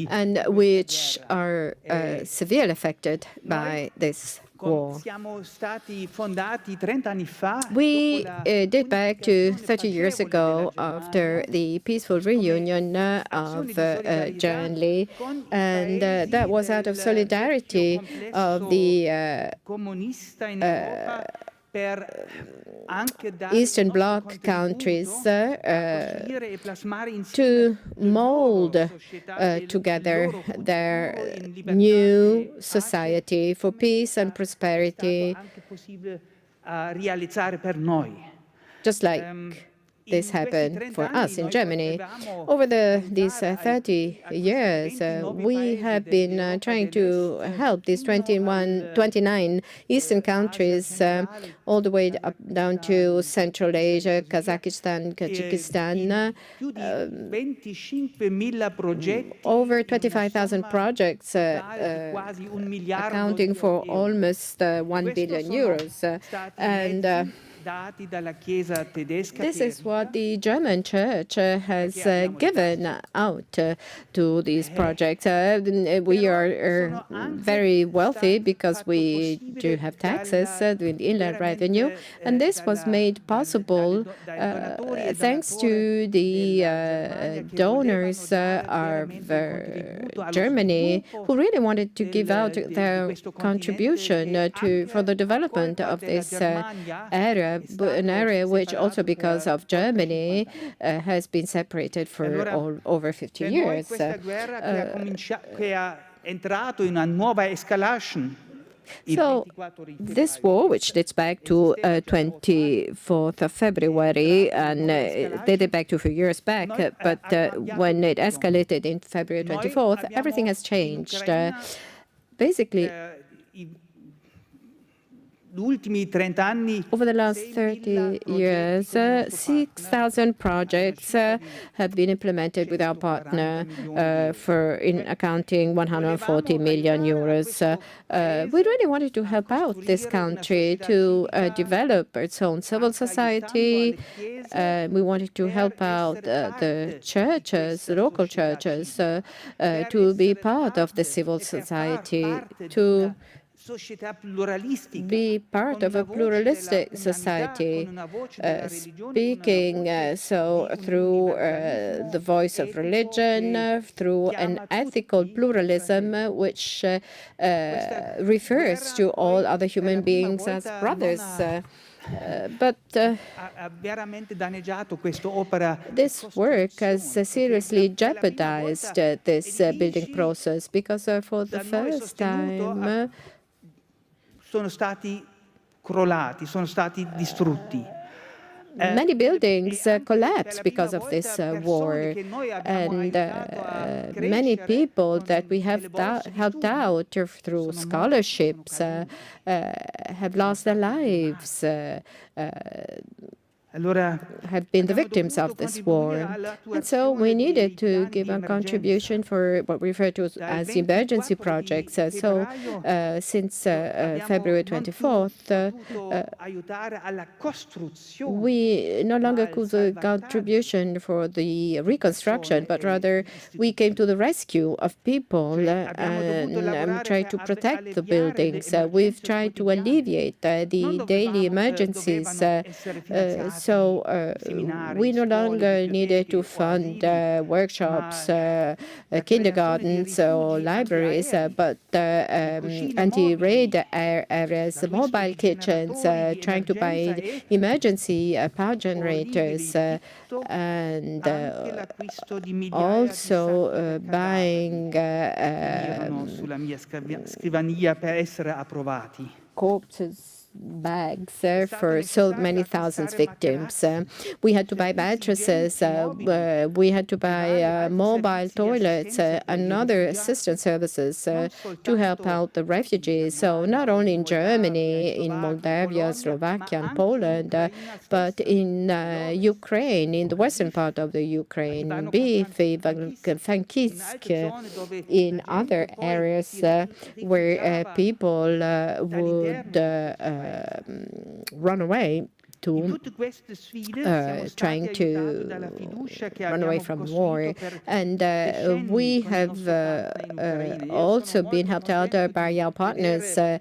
and which are severely affected by this war. We date back to 30 years ago after the peaceful reunion of Germany, and that was out of solidarity of the Eastern Bloc countries to mold together their new society for peace and prosperity, just like this happened for us in Germany. Over these 30 years, we have been trying to help these 29 Eastern countries, all the way up down to Central Asia, Kazakhstan, Tajikistan. Over 25,000 projects, accounting for almost 1 billion euros. And this is what the German church has given out to these projects. We are very wealthy because we do have taxes, the inland revenue, and this was made possible thanks to the donors of Germany, who really wanted to give out their contribution for the development of this area. An area which also because of Germany has been separated for over 50 years. So this war, which dates back to 24th of February, and dated back to a few years back, but when it escalated in February 24th, everything has changed. Basically, over the last 30 years, 6,000 projects have been implemented with our partner in accounting 140 million euros. We really wanted to help out this country to develop its own civil society. We wanted to help out the churches, the local churches, to be part of the civil society, to be part of a pluralistic society, speaking so through the voice of religion, through an ethical pluralism which refers to all other human beings as brothers. But this work has seriously jeopardized this building process because for the first time sono stati crollati, sono stati distrutti. Many buildings collapsed because of this war, and many people that we have helped out through scholarships have lost their lives, have been the victims of this war. And so we needed to give a contribution for what we refer to as emergency projects. So since February 24th, we no longer could a contribution for the reconstruction, but rather we came to the rescue of people and tried to protect the buildings. We've tried to alleviate the daily emergencies. So we no longer needed to fund workshops, kindergartens or libraries, but anti-raid areas, mobile kitchens, trying to buy emergency power generators, and also buying corpses bags for so many thousands victims. We had to buy mattresses, we had to buy mobile toilets and other assistance services to help out the refugees. So not only in Germany, in Moldavia, Slovakia and Poland, but in Ukraine, in the western part of the Ukraine, Lviv, Frankivsk, in other areas where people would run away to trying to run away from war. And we have also been helped out by our partners in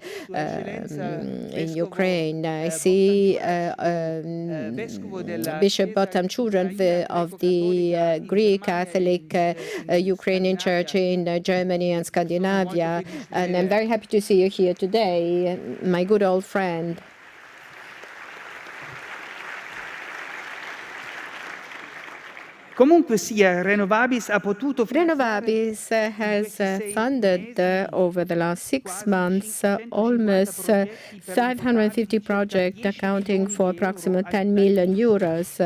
Ukraine. I see Bishop Botam Children of the Greek Catholic Ukrainian Church in Germany and Scandinavia. And I'm very happy to see you here today, my good old friend. Comunque sia, Renovabis ha potuto Renovabis has funded over the last 6 months almost 550 projects accounting for approximately 10 million euros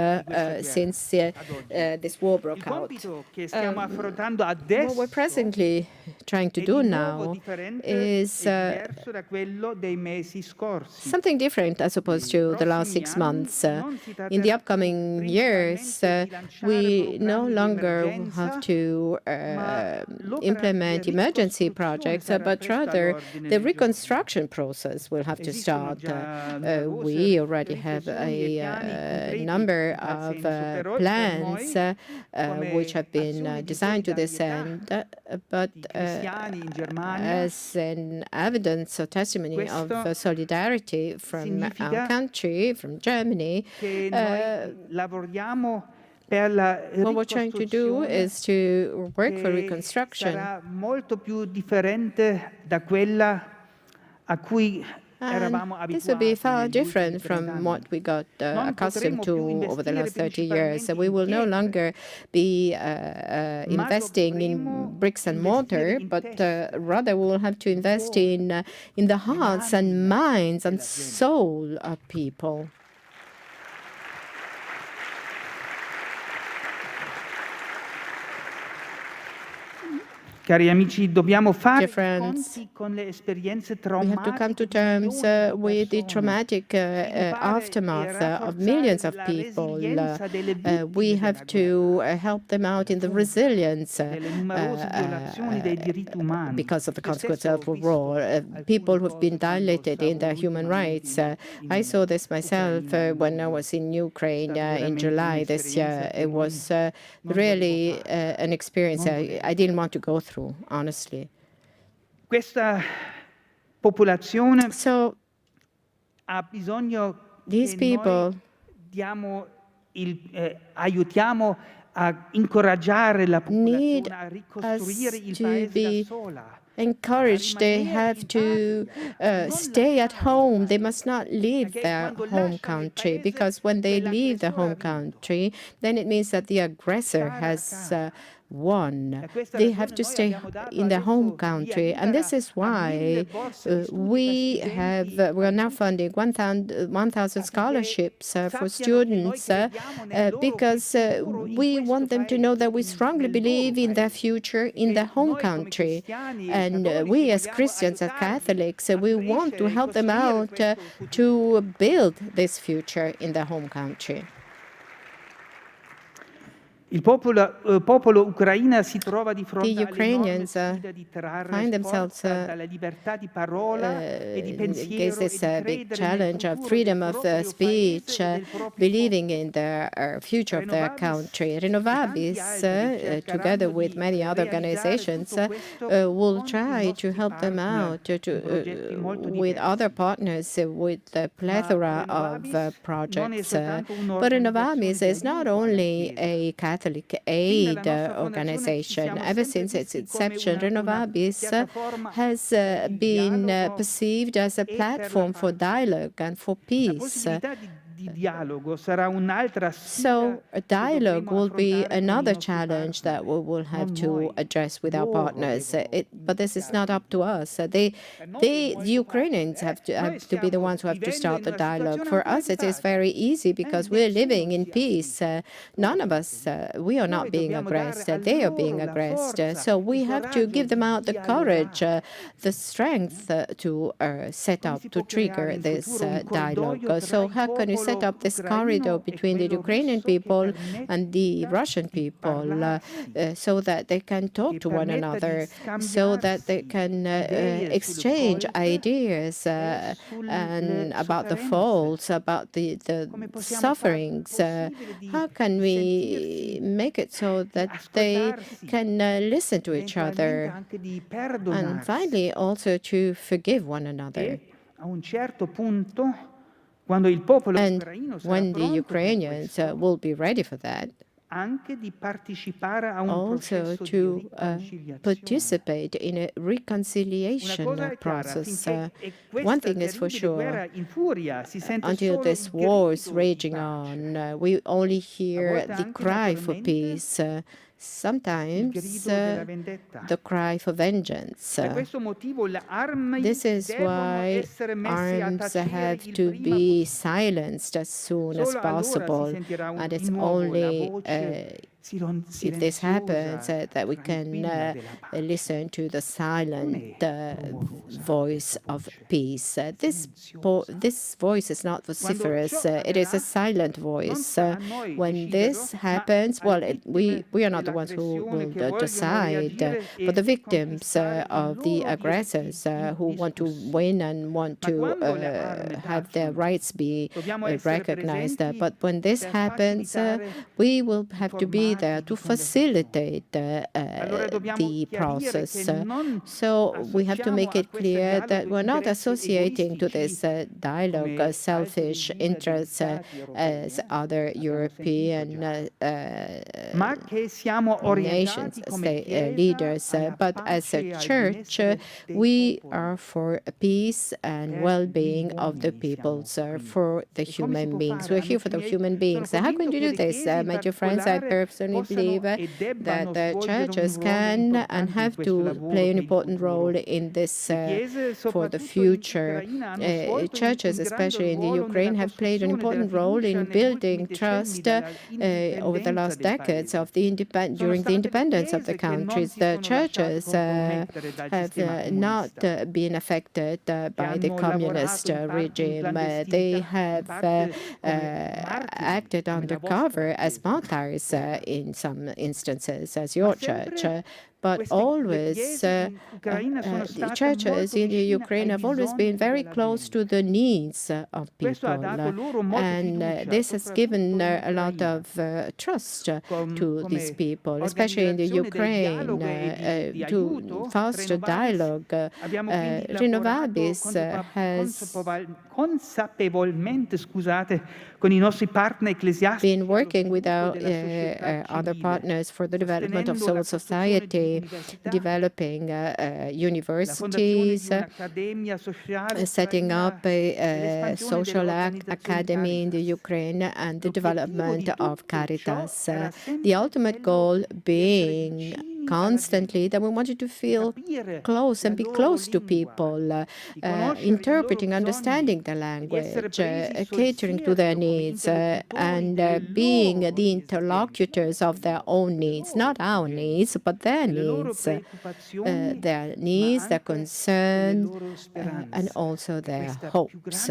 since this war broke out. What we're presently trying to do now is something different as opposed to the last 6 months. In the upcoming years, we no longer have to implement emergency projects, but rather the reconstruction process will have to start. We already have a number of plans which have been designed to this end, but as an evidence or testimony of solidarity from our country, from Germany, what we're trying to do is to work for reconstruction. And this will be far different from what we got accustomed to over the last 30 years. So we will no longer be investing in bricks and mortar, but rather we will have to invest in the hearts and minds and soul of people. Cari amici, dobbiamo fare friends, conti con le esperienze we have to come to terms with the traumatic aftermath of millions of people. We have to help them out in the resilience because of the consequences of the war. People who have been dilated in their human rights. I saw this myself when I was in Ukraine in July this year. It was really an experience I didn't want to go through, honestly. popolazione So ha bisogno these che noi people aiutiamo a incoraggiare la need popolazione a ricostruire us il to paese da be sola. encouraged. They have to stay at home. They must not leave their home country, because when they leave the home country, then it means that the aggressor has won. They have to stay in their home country, and this is why we are now funding 1,000 scholarships for students, because we want them to know that we strongly believe in their future in their home country. And we as Christians, as Catholics, we want to help them out to build this future in their home country. Il popolo ucraino si trova di The fronte all'enorme Ukrainians sfida di trarre find themselves forza dalla libertà di parola e di pensiero against e this di big credere challenge nel of futuro freedom del of proprio speech, paese e del proprio believing popolo. in the future of their country. e tanti Renovabis, altri together cercheranno with di many other realizzare organizations, tutto questo will con i try to nostri help them partner out in progetti molto with other diversi. partners with a Ma plethora of Renovabis non è projects. soltanto But un'organizzazione Renovamis di is not aiuto alla only Chiesa. a Catholic Fin aid dalla nostra fondazione ci organization. siamo Ever sempre since its visti come inception, una Renovabis piattaforma has per il been dialogo perceived as a e per la platform for pace. dialogue and for La peace. possibilità di dialogo sarà un'altra sfida So a che dialogue dovremo will be affrontare con i another nostri challenge that we partner. will have Non to noi, address with our loro partners. devono But this is not iniziare up il to dialogo. us. Per noi è The molto Ukrainians facile. have Noi to be the stiamo ones who have to vivendo start in the una dialogue. situazione For ancora us, di it is pace. very easy because we're Nessuno living in si peace. aggride. None Loro of us, we are not Noi being dobbiamo dare aggressed. a They are being loro la aggressed. forza, So we il have to coraggio give them di out the courage, dialogare. the strength to set Come up, si to può creare trigger in this futuro un dialogue. corridoio So tra il how can you set popolo up this corridor ucraino e between the quello Ukrainian russo che people and the permetta Russian di people parlarsi, so that they can talk che to one permetta di another, so that they scambiarsi can idee sulle exchange fault ideas e sulle and about the sofferenze? faults, about the Come possiamo far sufferings. possibile How can we sentirsi, make it so di that they ascoltarsi, can listen to each eventualmente other, anche di and perdonarsi? finally also to forgive one another? E a un certo punto, quando il popolo And ucraino sarà when the pronto per Ukrainians questo, will be ready for that, anche di partecipare a un also processo di to riconciliazione. participate in a Una reconciliation cosa è chiara, process. finché One questa thing is for terribile sure, guerra infuria, si sente until solo this il war is grido di raging pace. on, we only hear volte the anche, cry for naturalmente, peace. il Sometimes grido della vendetta. the cry for vengeance. Per questo motivo le armi This is devono why essere messe a arms tacere have il to prima be possibile. silenced as soon as Solo allora si possible, sentirà and di it's nuovo la only voce if this happens silenziosa, that we can tranquilla della pace. listen to the silent Non è rumorosa voice questa of voce, peace. è silenziosa. This voice is not Quando vociferous, ciò it is a avverrà, silent non voice. sta a noi When deciderlo, this ma happens, alle well, we vittime are not the ones who dell'aggressione will che vogliono decide, reagire but the e victims conquistare i of the loro aggressors diritti who want to indiscussi. win and want Ma to quando le armi have their tacciono, rights be dobbiamo essere recognized. presenti But when this per happens, facilitare we will i have to be there formati to di conversazione. facilitate Allora dobbiamo the chiarire process. che non So we have to associamo make a it questo clear that dialogo we're not interessi associating to egoistici this dialogue come selfish altre leader degli interests stati europei, as other abbiamo sentito European già, ma che siamo nations, orientati come state Chiesa leaders, alla but as a pace e al church, benessere dei we popoli are for peace and per gli well-being of the uomini people, siamo qui. for the E come si human può beings. fare, We're here amici for the miei? human Sono beings. How can convinto you che do le this, chiese in my dear friends? I particolare personally possano believe e debbano that the svolgere un churches ruolo can and importante in have questo to lavoro play an che è il important role futuro. in this Le chiese, for the soprattutto in future. Ucraina, hanno svolto Churches, un grande especially in the ruolo nella Ukraine, have played an costruzione della important role fiducia in negli ultimi building decenni trust della over the indipendenza last del decades paese. of the Sono during the state le independence of the chiese che non countries. si The sono lasciate churches compromettere dal have sistema not comunista, been affected che by the hanno communist lavorato in parte in regime. They clandestinità, in have parte come martiri, acted come la vostra undercover as chiesa. martyrs in some instances, as Ma your church. sempre but always the churches in the Ukraine have always been very close to the needs of people. And this has given a lot of trust to these people, especially in the Ukraine, to foster dialogue. Renovabis has been working with our other partners for the development of civil society, developing universities, setting up a social academy in the Ukraine, and the development of Caritas. The ultimate goal being constantly that we wanted to feel close and be close to people, interpreting, understanding the language, catering to their needs, and being the interlocutors of their own needs, not our needs, but their needs, their concerns, and also their hopes.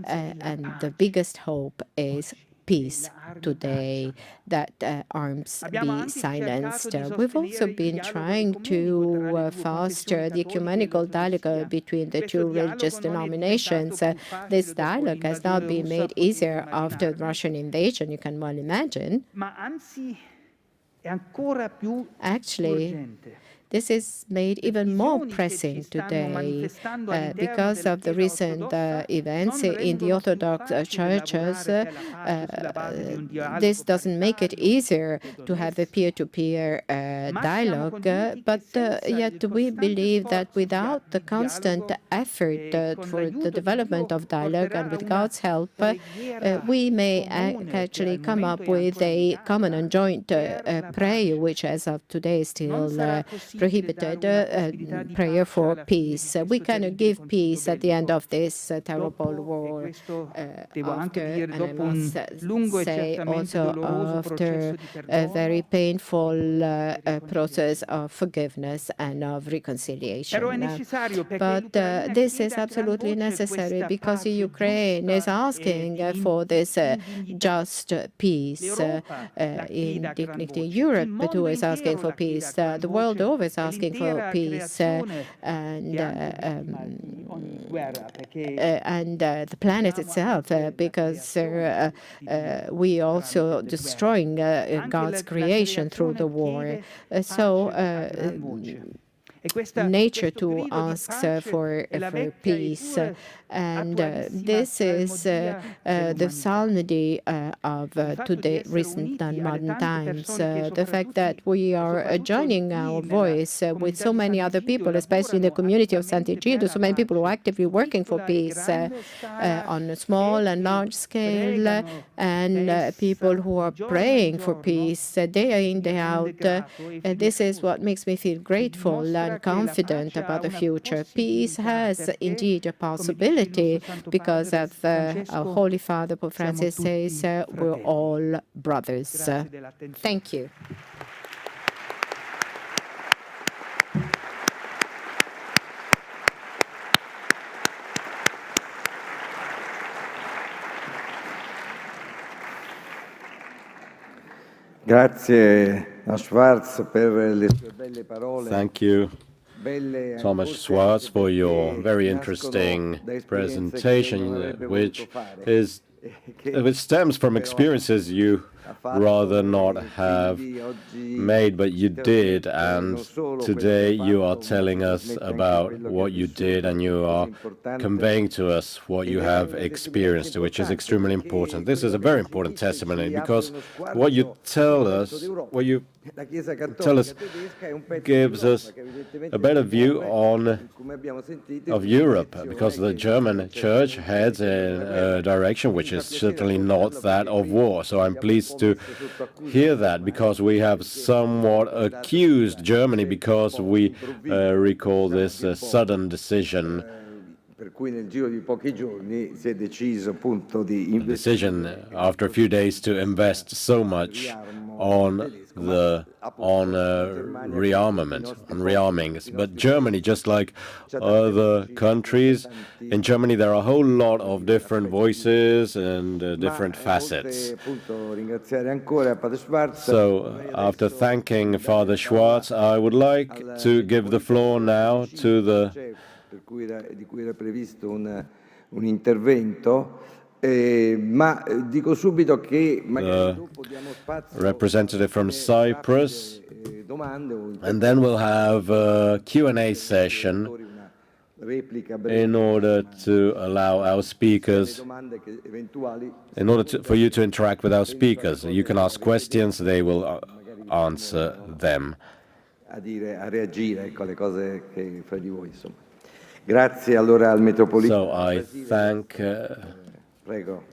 And the biggest hope is peace today, that arms be silenced. We've also been trying to foster the ecumenical dialogue between the two religious denominations. This dialogue has not been made easier after the Russian invasion, you can well imagine. Actually, this is made even more pressing today because of the recent events in the Orthodox churches. This doesn't make it easier to have a peer-to-peer dialogue, but yet we believe that without the constant effort for the development of dialogue and with God's help, we may actually come up with a common and joint prayer, which as of today is still prohibited, prayer for peace. We cannot give peace at the end of this terrible war after, and I must say also after a very painful process of forgiveness and of reconciliation. But this is absolutely necessary because Ukraine is asking for this just peace in dignity. Europe too is asking for peace. The world over is asking for peace, and the planet itself, because we also destroying God's creation through the war. Nature too asks for peace, and this is the psalmody of today, recent and modern times. The fact that we are joining our voice with so many other people, especially in the community of Sant'Egidio, so many people who are actively working for peace on a small and large scale, and people who are praying for peace day in, day out. This is what makes me feel grateful and confident about the future. Peace has indeed a possibility because of our Holy Father, Pope Francis says, we're all brothers. Thank you. Grazie a Schwarz per le sue belle parole. Thank you, Thomas Schwarz, for your very interesting presentation, which stems from experiences you rather not have made, but you did, and today you are telling us about what you did, and you are conveying to us what you have experienced, which is extremely important. This is a very important testimony, because what you tell us gives us a better view of Europe, because the German church heads in a direction which is certainly not that of war. So I'm pleased to hear that, because we have somewhat accused Germany because we recall this sudden decision Per cui nel giro di pochi giorni si è deciso appunto di The decision after a few days to invest so much on rearmaments. But Germany, just like other countries, in Germany there are a whole lot of different voices and different facets. Appunto ringraziare ancora Padre Schwarz. So, after thanking Father Schwartz, I would like to give the floor now to the di cui era previsto un intervento, ma dico subito che magari dopo diamo spazio representative from Cyprus, domande and then we'll have a Q&A session in order to allow our speakers, for you to interact with our speakers. You can ask questions, they will answer them. a reagire, ecco, alle cose che fra di voi, insomma. Grazie allora al Metropolita. So I thank Prego.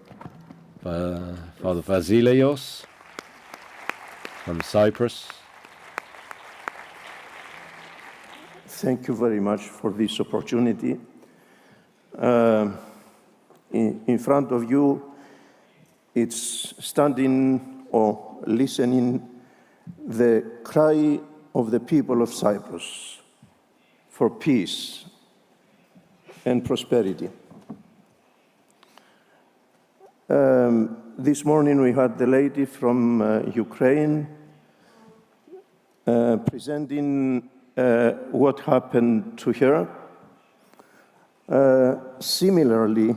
Father Vasileios from Cyprus. Thank you very much for this opportunity. In front of you, it's standing or listening the cry of the people of Cyprus for peace and prosperity. This morning we had the lady from Ukraine presenting what happened to her. Similarly,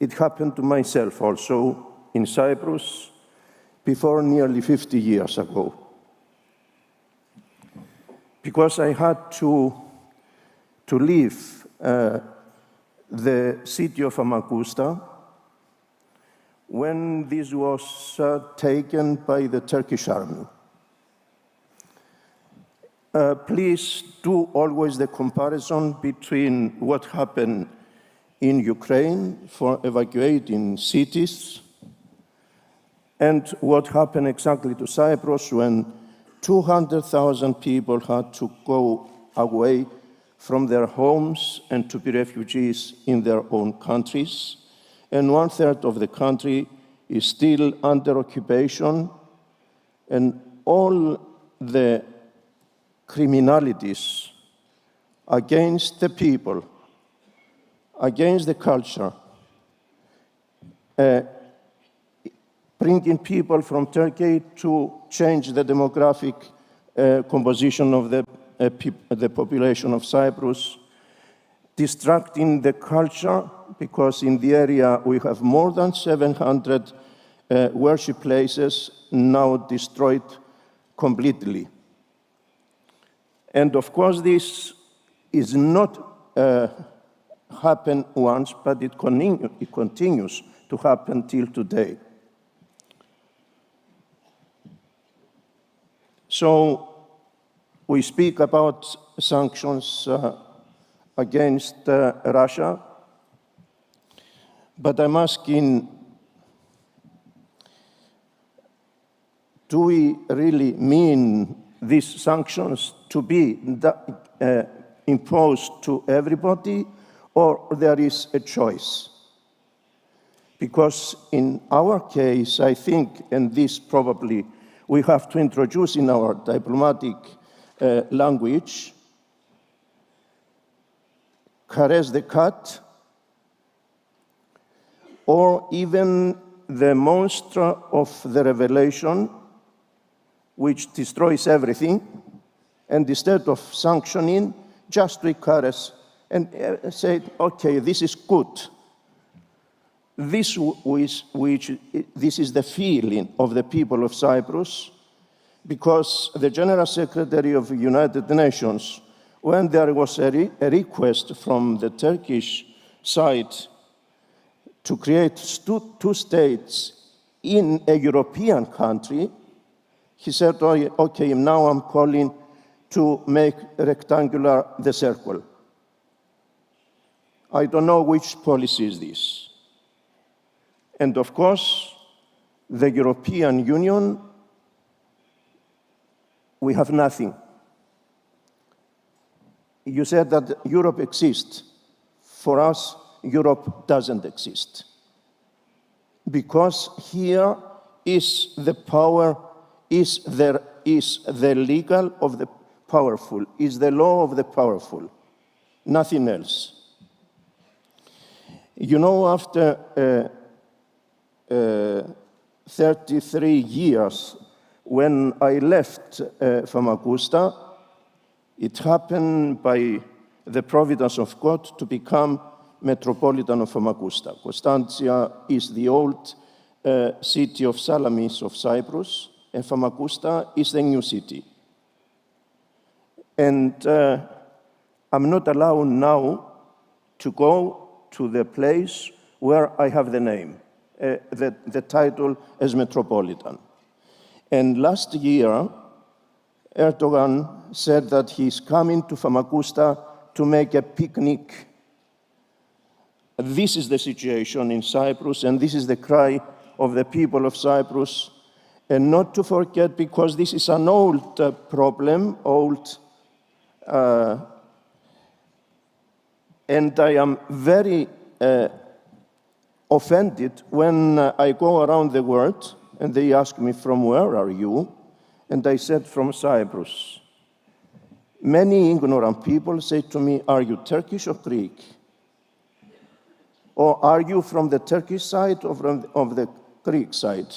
it happened to myself also in Cyprus before nearly 50 years ago. Because I had to leave the city of Famagusta when this was taken by the Turkish army. Please do always the comparison between what happened in Ukraine for evacuating cities and what happened exactly to Cyprus when 200,000 people had to go away from their homes and to be refugees in their own countries. And 1/3 of the country is still under occupation, and all the criminalities against the people, against the culture, bringing people from Turkey to change the demographic composition of the population of Cyprus, distracting the culture, because in the area we have more than 700 worship places now destroyed completely. And of course, this is not happened once, but it continues to happen till today. So we speak about sanctions against Russia, but I'm asking, do we really mean these sanctions to be imposed to everybody, or there is a choice? Because in our case, I think, and this probably we have to introduce in our diplomatic language, caress the cat, or even the monster of the Revelation, which destroys everything, and instead of sanctioning, just we caress and say, okay, this is good. This is the feeling of the people of Cyprus, because the General Secretary of the United Nations, when there was a request from the Turkish side to create two states in a European country, he said, okay, now I'm calling to make rectangular the circle. I don't know which policy is this. And of course, the European Union, we have nothing. You said that Europe exists for us, Europe doesn't exist. Because here is the power, is the legal of the powerful, is the law of the powerful, nothing else. You know, after 33 years, when I left Famagusta, it happened by the providence of God to become Metropolitan of Famagusta. Constantia is the old city of Salamis of Cyprus, and Famagusta is the new city. And I'm not allowed now to go to the place where I have the name, the title as Metropolitan. And last year, Erdogan said that he's coming to Famagusta to make a picnic. This is the situation in Cyprus, and this is the cry of the people of Cyprus. And not to forget, because this is an old problem, and I am very offended when I go around the world and they ask me, from where are you? And I said, from Cyprus. Many ignorant people say to me, are you Turkish or Greek? Or are you from the Turkish side or from the Greek side?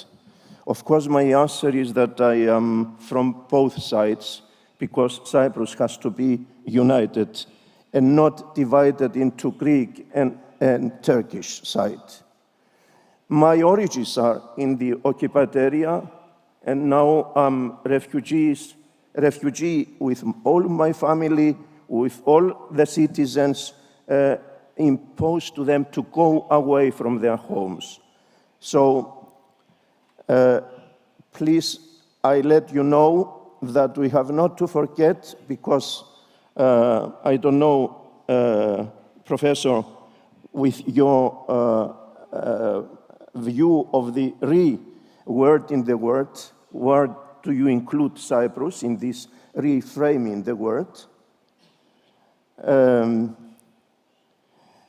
Of course, my answer is that I am from both sides, because Cyprus has to be united and not divided into Greek and Turkish side. My origins are in the occupied area, and now I'm refugee with all my family, with all the citizens, imposed to them to go away from their homes. So please, I let you know that we have not to forget, because I don't know, Professor, with your view of the word in the word, where do you include Cyprus in this reframing the word?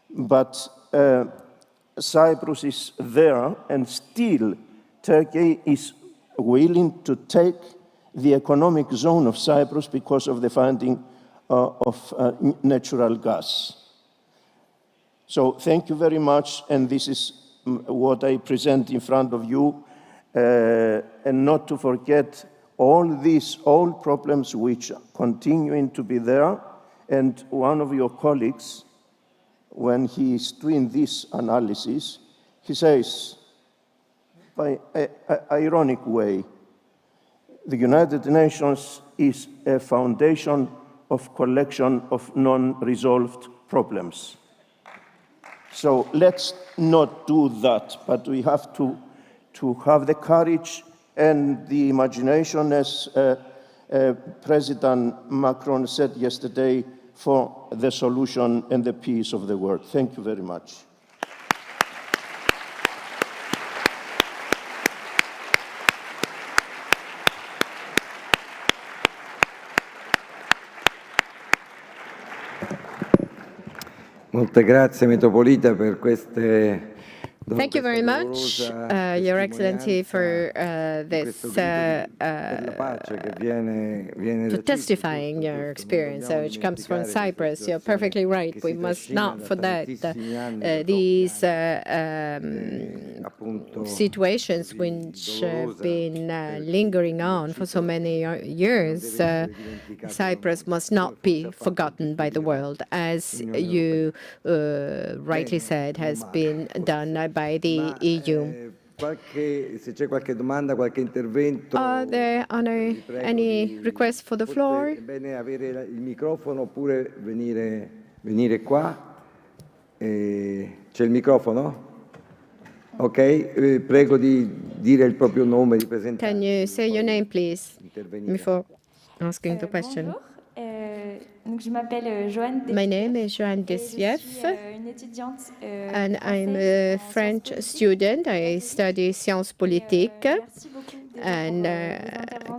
But Cyprus is there, and still Turkey is willing to take the economic zone of Cyprus because of the finding of natural gas. So thank you very much, and this is what I present in front of you, and not to forget all these old problems which are continuing to be there. And one of your colleagues, when he is doing this analysis, he says, by an ironic way, the United Nations is a foundation of collection of non-resolved problems. So let's not do that, but we have to have the courage and the imagination, as President Macron said yesterday, for the solution and the peace of the world. Thank you very much. Molte grazie Metropolita per queste. Thank you very much, Your Excellency, for this to testifying your experience, which comes from Cyprus. You're perfectly right. We must not forget these situations which have been lingering on for so many years. Cyprus must not be forgotten by the world, as you rightly said, has been done by the EU. Are there any requests for the floor? Bene avere il microfono oppure venire qua. C'è il microfono? Ok, prego di dire il proprio nome, di presentarsi. Can you say your name, please, before asking the question? My name is Joanne Desieff, and I'm a French student. I study sciences politiques. and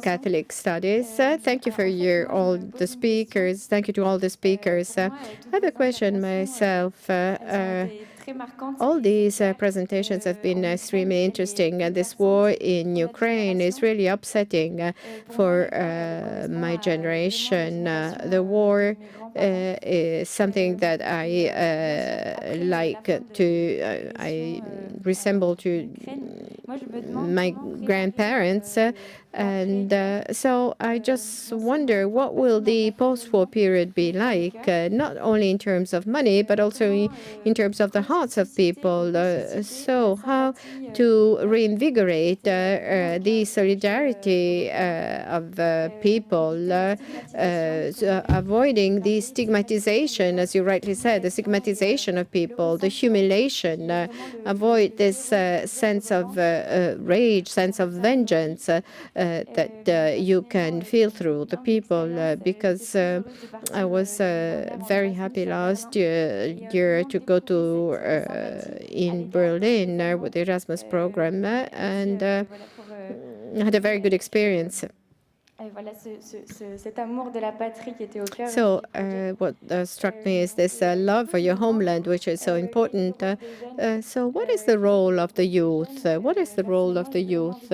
Catholic Studies. Thank you for all the speakers. Thank you to all the speakers. I have a question myself. All these presentations have been extremely interesting, and this war in Ukraine is really upsetting for my generation. The war is something that I like to, I resemble to my grandparents. And so I just wonder, what will the post-war period be like, not only in terms of money, but also in terms of the hearts of people. So how to reinvigorate the solidarity of people, so avoiding the stigmatization, as you rightly said, the stigmatization of people, the humiliation, avoid this sense of rage, sense of vengeance that you can feel through the people, because I was very happy last year to go to in Berlin with the Erasmus program, and had a very good experience. So what struck me is this love for your homeland, which is so important. So what is the role of the youth? What is the role of the youth?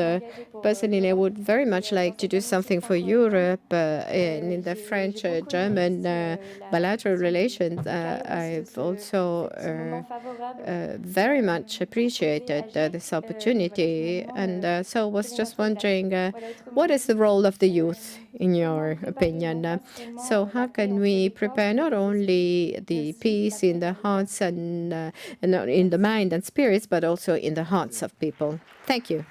Personally, I would very much like to do something for Europe in the French-German bilateral relations. I've also very much appreciated this opportunity, and so was just wondering, what is the role of the youth, in your opinion? So how can we prepare not only the peace in the hearts and in the mind and spirits, but also in the hearts of people? Thank you.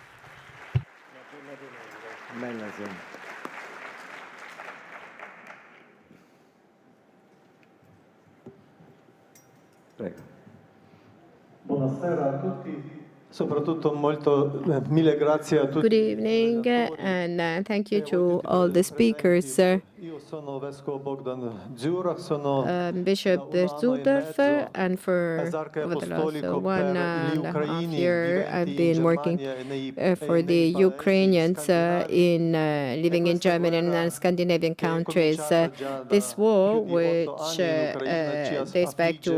Buonasera a tutti. Soprattutto mille grazie a tutti. Good evening, and thank you to all the speakers. Io sono Vescovo Bogdan Dziura, sono Bishop Zudorf, and for over the last 1.5 years, I've been working for the Ukrainians living in Germany and Scandinavian countries. This war, which dates back to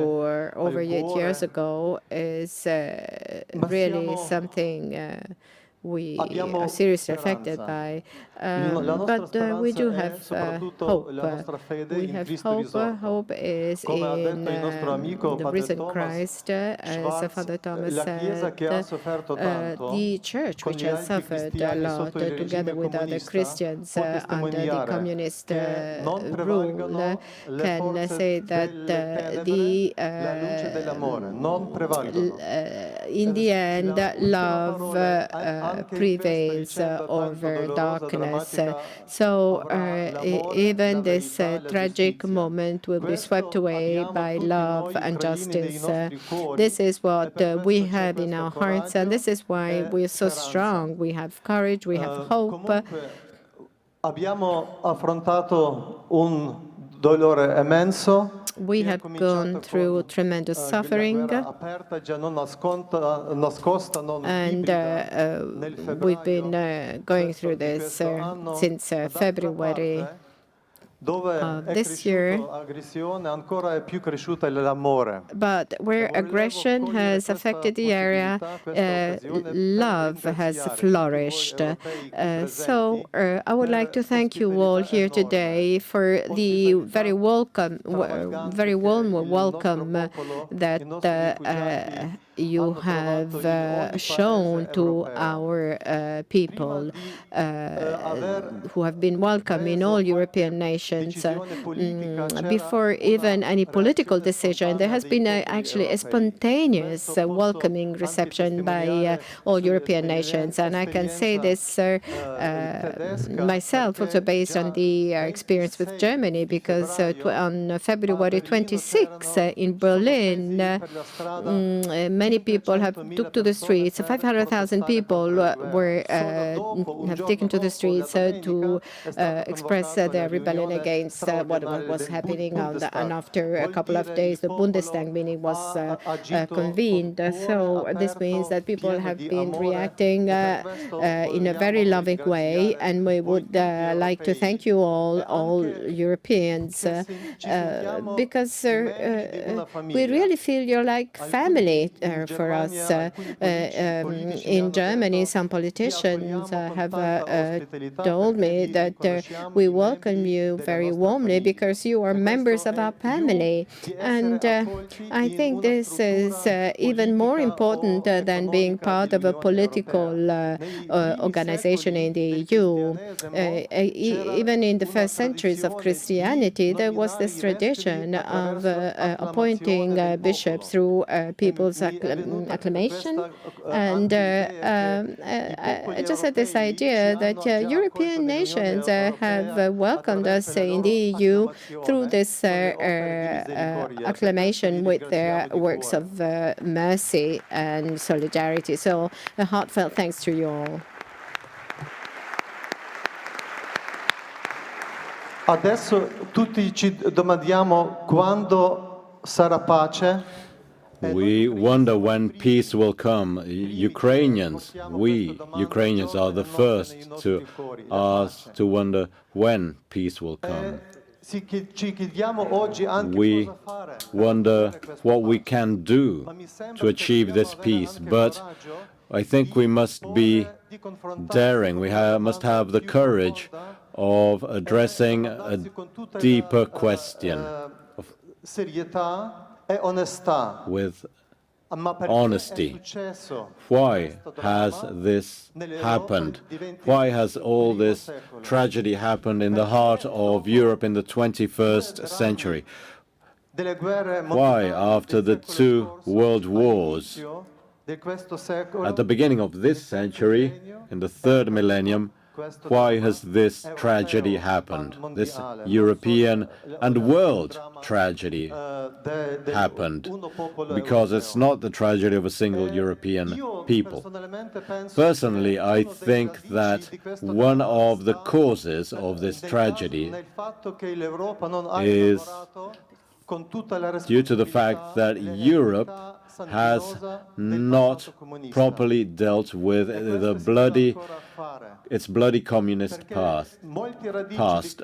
over 8 years ago, is really something we are seriously affected by. But we do have hope. We have hope. Hope is in the risen Christ, as Father Thomas said. The church, which has suffered a lot, together with other Christians under the communist rule, can say that in the end, love prevails over darkness. So even this tragic moment will be swept away by love and justice. This is what we have in our hearts, and this is why we are so strong. We have courage, we have hope. Abbiamo affrontato un dolore immenso. We have gone through tremendous suffering, and we've been going through this since February of this year. But where aggression has affected the area, love has flourished. So I would like to thank you all here today for the very warm welcome that you have shown to our people who have been welcome in all European nations. Before even any political decision, there has been actually a spontaneous welcoming reception by all European nations. And I can say this myself, also based on the experience with Germany, because on February 26 in Berlin, many many people have took to the streets. 500,000 people have taken to the streets to express their rebellion against what was happening. And after a couple of days, the Bundestag meeting was convened. So this means that people have been reacting in a very loving way, and we would like to thank you all Europeans, because we really feel you're like family for us. In Germany, some politicians have told me that we welcome you very warmly because you are members of our family. And I think this is even more important than being part of a political organization in the EU. Even in the first centuries of Christianity, there was this tradition of appointing bishops through people's acclamation. And I just had this idea that European nations have welcomed us in the EU through this acclamation with their works of mercy and solidarity. So a heartfelt thanks to you all. Adesso tutti ci domandiamo quando sarà pace. We wonder when peace will come. We Ukrainians are the first to ask, to wonder when peace will come. We wonder what we can do to achieve this peace, but I think we must be daring. We must have the courage of addressing a deeper question with honesty. Why has this happened? Why has all this tragedy happened in the heart of Europe in the 21st century? Why, after the 2 world wars, at the beginning of this century, in the 3rd millennium, why has this tragedy happened? This European and world tragedy happened because it's not the tragedy of a single European people. Personally, I think that one of the causes of this tragedy is due to the fact that Europe has not properly dealt with its bloody communist past.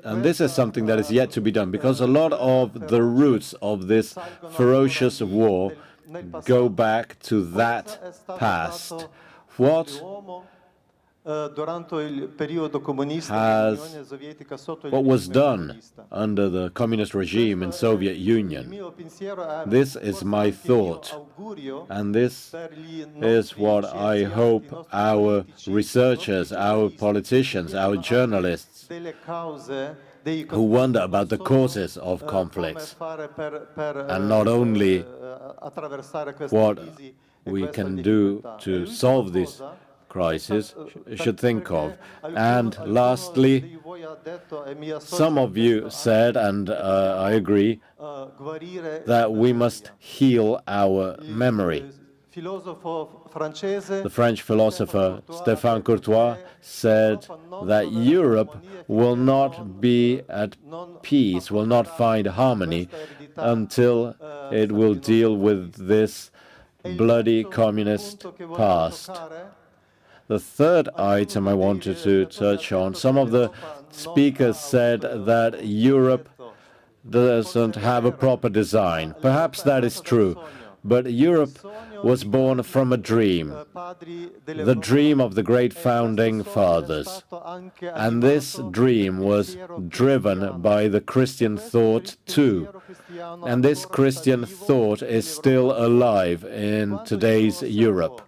And this is something that is yet to be done, because a lot of the roots of this ferocious what was done under the communist regime in Soviet Union. This is my thought, and this is what I hope our researchers, our politicians, our journalists who wonder about the causes of conflicts, and not only what we can do to solve this crisis, should think of. And lastly, some of you said, and I agree, that we must heal our memory. The French philosopher Stéphane Courtois said that Europe will not be at peace, will not find harmony until it will deal with this bloody communist past. The third item I wanted to touch on, some of the speakers said that Europe doesn't have a proper design. Perhaps that is true, but Europe was born from a dream, the dream of the great founding fathers. And this dream was driven by the Christian thought too. And this Christian thought is still alive in today's Europe.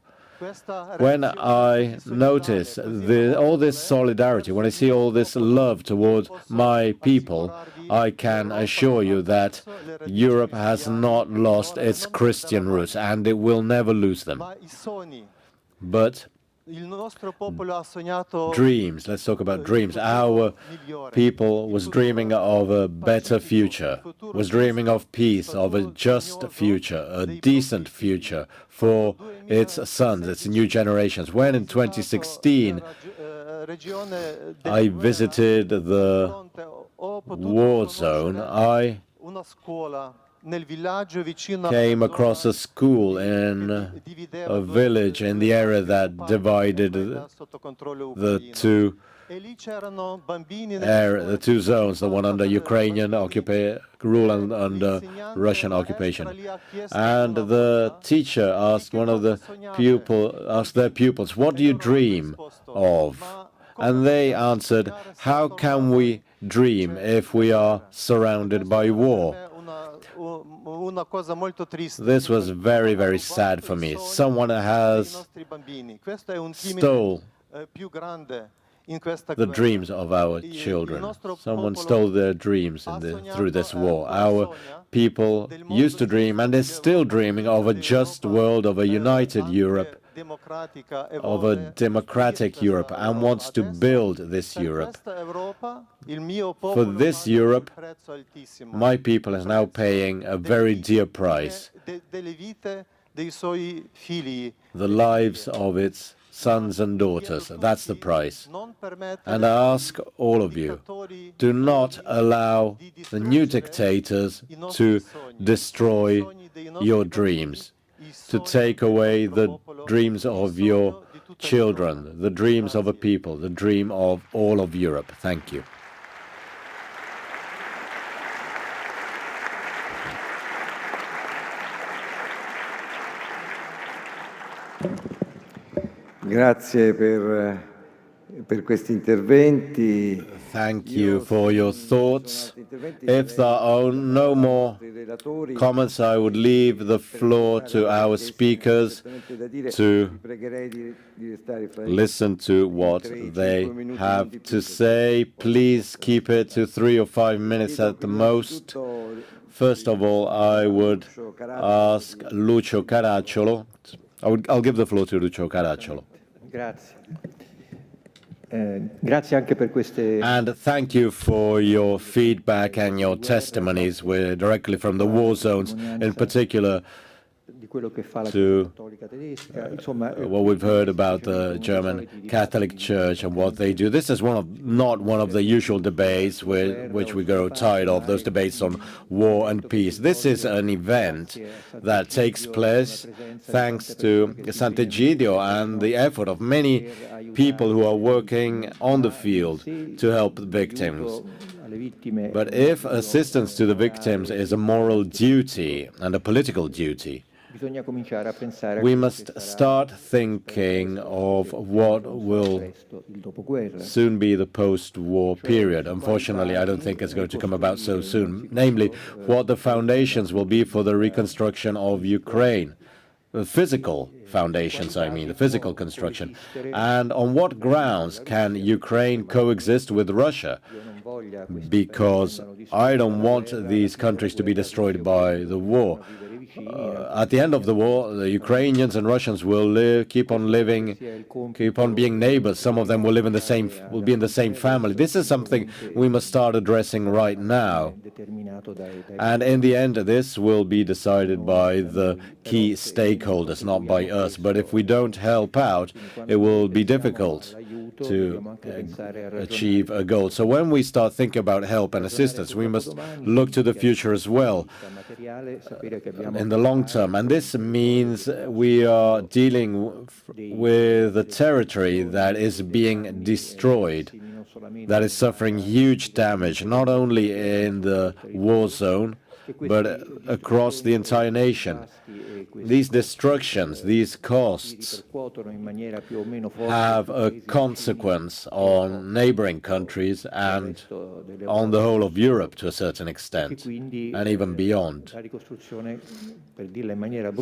When I notice all this solidarity, when I see all this love towards my people, I can assure you that Europe has not lost its Christian roots, and it will never lose them. But Dreams. Let's talk about dreams. Our people was dreaming of a better future, was dreaming of peace, of a just future, a decent future for its sons, its new generations. When in 2016 I visited the war zone, I came across a school in a village in the area that divided the two zones, the one under Ukrainian rule and under Russian occupation. And the teacher asked their pupils, "What do you dream of?" And they answered, "How can we dream if we are surrounded by war?" This was very, very sad for me. Someone has stole the dreams of our children. Someone stole their dreams through this war. Our people used to dream and is still dreaming of a just world, of a united Europe, of a democratic Europe, and wants to build this Europe. For this Europe, my people is now paying a very dear price. The lives of its sons and daughters, that's the price. And I ask all of you, do not allow the new dictators to destroy your dreams, to take away the dreams of your children, the dreams of a people, the dream of all of Europe. Thank you. Grazie per questi interventi. Thank you for your thoughts. If there are no more comments, I would leave the floor to our speakers to listen to what they have to say. Please keep it to 3 or 5 minutes at the most. First of all, I would ask Lucio Caracciolo. I'll give the floor to Lucio Caracciolo. Grazie. Grazie anche per queste... And thank you for your feedback and your testimonies directly from the war zones, in particular to what we've heard about the German Catholic Church and what they do. This is not one of the usual debates which we grow tired of, those debates on war and peace. This is an event that takes place thanks to Sant'Egidio and the effort of many people who are working on the field to help the victims. But if assistance to the victims is a moral duty and a political duty, we must start thinking of what will soon be the post-war period. Unfortunately, I don't think it's going to come about so soon. Namely, what the foundations will be for the reconstruction of Ukraine. The physical foundations, I mean, the physical construction. And on what grounds can Ukraine coexist with Russia? Because I don't want these countries to be destroyed by the war. At the end of the war, the Ukrainians and Russians will keep on being neighbors. Some of them will be in the same family. This is something we must start addressing right now. And in the end, this will be decided by the key stakeholders, not by us. But if we don't help out, it will be difficult to achieve a goal. So when we start thinking about help and assistance, we must look to the future as well, in the long term. And this means we are dealing with a territory that is being destroyed, that is suffering huge damage, not only in the war zone, but across the entire nation. These destructions, these costs have a consequence on neighboring countries and on the whole of Europe to a certain extent, and even beyond.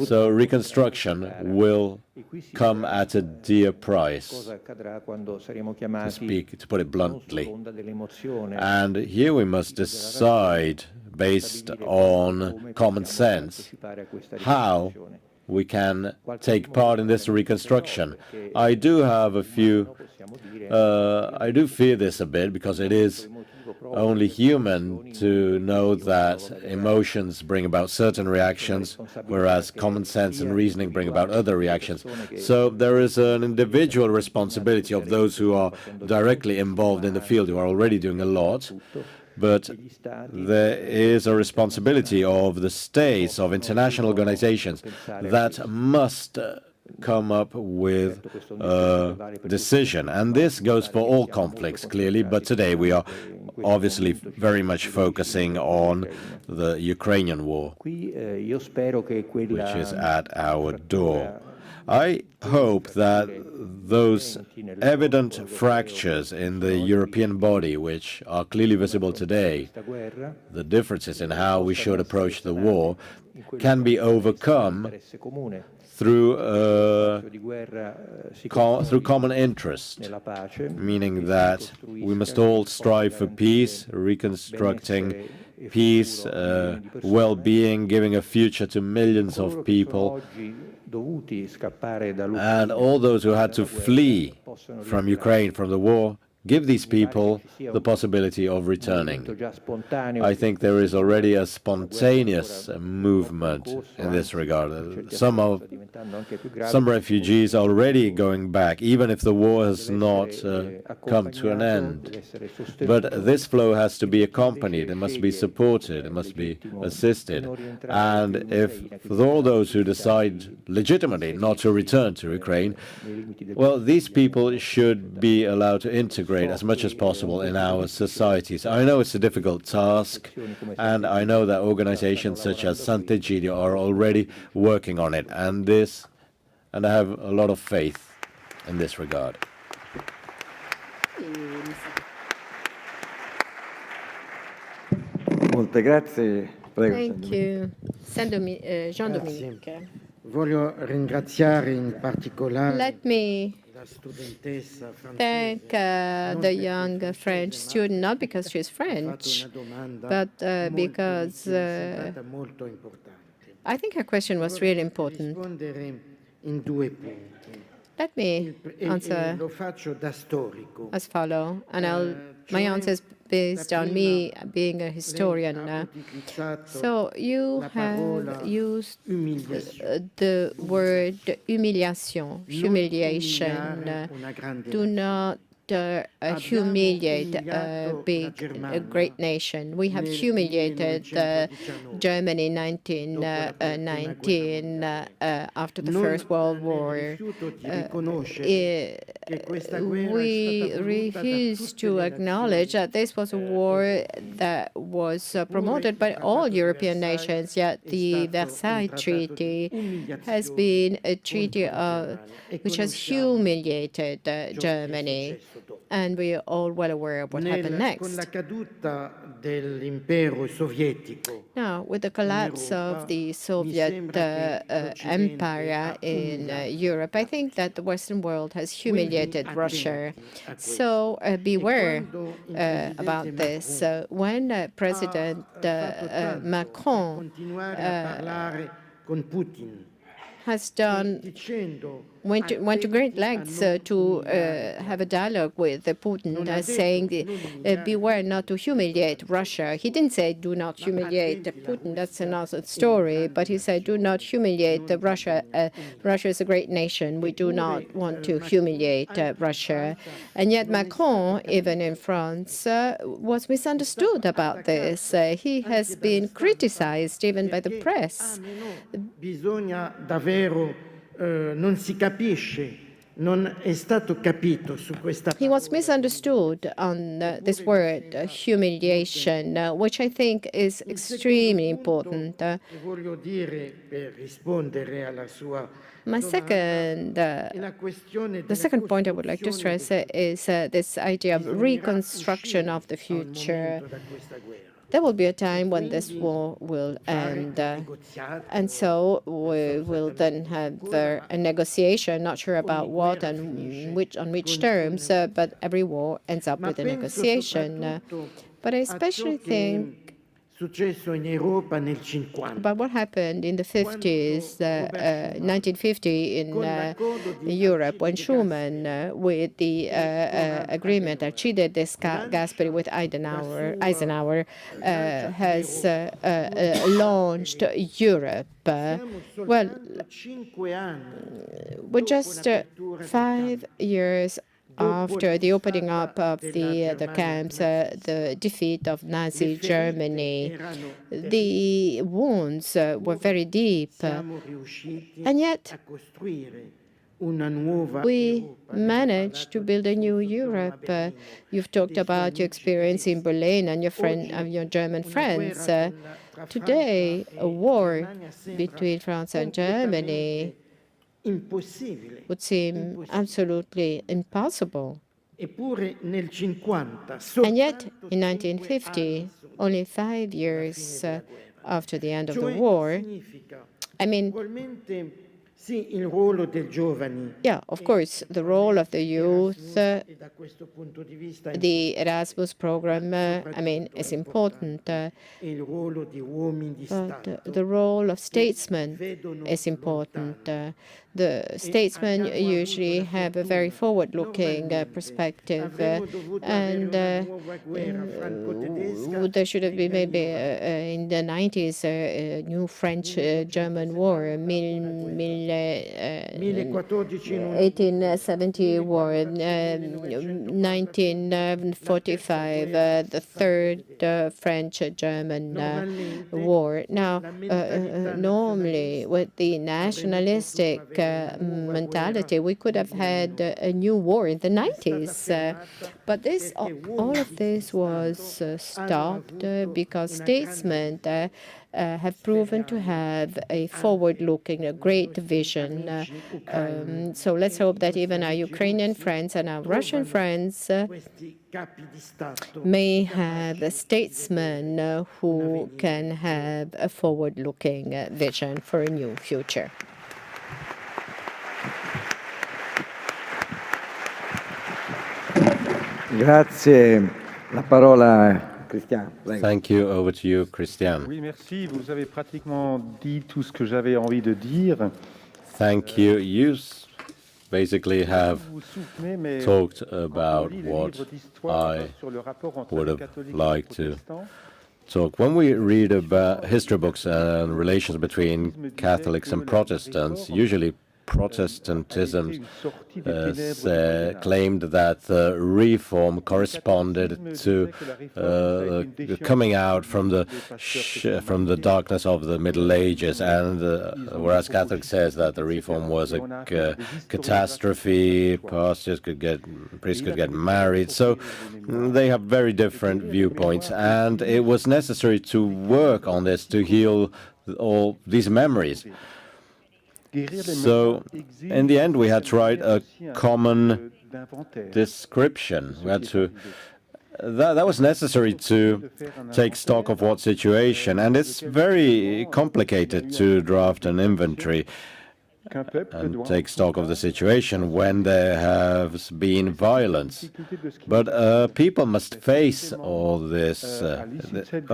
So reconstruction will come at a dear price, to put it bluntly. And here we must decide, based on common sense, how we can take part in this reconstruction. I do have a few, I do fear this a bit because it is only human to know that emotions bring about certain reactions, whereas common sense and reasoning bring about other reactions. So there is an individual responsibility of those who are directly involved in the field, who are already doing a lot, but there is a responsibility of the states, of international organizations, that must come up with a decision. And this goes for all conflicts, clearly, but today we are obviously very much focusing on the Ukrainian war, which is at our door. I hope that those evident fractures in the European body, which are clearly visible today, the differences in how we should approach the war, can be overcome through common interest, meaning that we must all strive for peace, reconstructing peace, well-being, giving a future to millions of people. And all those who had to flee from Ukraine, from the war, give these people the possibility of returning. I think there is already a spontaneous movement in this regard. Some refugees are already going back, even if the war has not come to an end. But this flow has to be accompanied, it must be supported, it must be assisted. And if for all those who decide legitimately not to return to Ukraine, well, these people should be allowed to integrate as much as possible in our societies. I know it's a difficult task, and I know that organizations such as Sant'Egidio are already working on it, and I have a lot of faith in this regard. Molte grazie. Prego, Thank you. Jean-Dominique. Voglio ringraziare in particolare Let me la studentessa thank the young French student, not because she's French, but because molto importante. I think her question was really important. Rispondere in due punti. Let me answer Lo faccio da storico. as follow, and my answer is based on me being a historian. So you have used the word humiliation. Do not humiliate a great nation. We have humiliated Germany in 1919 after the First World War. We refuse to acknowledge that this was a war that was promoted by all European nations, yet the Versailles Treaty has been a treaty which has humiliated Germany. And we are all well aware of what happened next. Now, with the collapse of the Soviet Empire in Europe, I think that the Western world has humiliated Russia. So beware about this. When President Macron has went to great lengths to have a dialogue with Putin, saying, beware not to humiliate Russia. He didn't say, do not humiliate Putin. That's another story. But he said, do not humiliate Russia. Russia is a great nation. We do not want to humiliate Russia. And yet Macron, even in France, was misunderstood about this. He has been criticized even by the press. Non si capisce, non è stato capito su questa. He was misunderstood on this word, humiliation, which I think is extremely important. Voglio dire, per rispondere alla sua the second point I would like to stress is this idea of reconstruction of the future. There will be a time when this war will end, and so we will then have a negotiation, not sure about what and on which terms, but every war ends up with a negotiation. But I especially think successo in Europa nel 50. But what happened in the 50s, 1950 in Europe, when Schuman, with the agreement Alcide de Gasperi with Eisenhower has launched Europe. Well, we're just 5 years after the opening up of the camps, the defeat of Nazi Germany. The wounds were very deep, and yet we managed to build a new Europe. You've talked about your experience in Berlin and your German friends. Today, a war between France and Germany would seem absolutely impossible. And yet, in 1950, only 5 years after the end of the war, I mean, yeah, of course, the role of the youth, the Erasmus program, I mean, is important. But the role of statesmen is important. The statesmen usually have a very forward-looking perspective, and there should have been maybe in the 90s a new French-German war, 1870 war, 1945, the third French-German war. Now, normally, with the nationalistic mentality, we could have had a new war in the 90s. But all of this was stopped because statesmen have proven to have a forward-looking, a great vision. So let's hope that even our Ukrainian friends and our Russian friends may have statesmen who can have a forward-looking vision for a new future. Grazie. La parola Christian. Thank you. Over to you, Christian. Oui, merci. Vous avez pratiquement dit tout ce que j'avais envie de dire. Thank you. You basically have talked about what I would have liked to talk. When we read about history books and relations between Catholics and Protestants, usually Protestantism claimed that the reform corresponded to coming out from the darkness of the Middle Ages, and whereas Catholic says that the reform was a catastrophe, priests could get married. So they have very different viewpoints, and it was necessary to work on this to heal all these memories. So, in the end, we had to write a common description. We had to. That was necessary to take stock of what situation, and it's very complicated to draft an inventory and take stock of the situation when there has been violence. But people must face all this.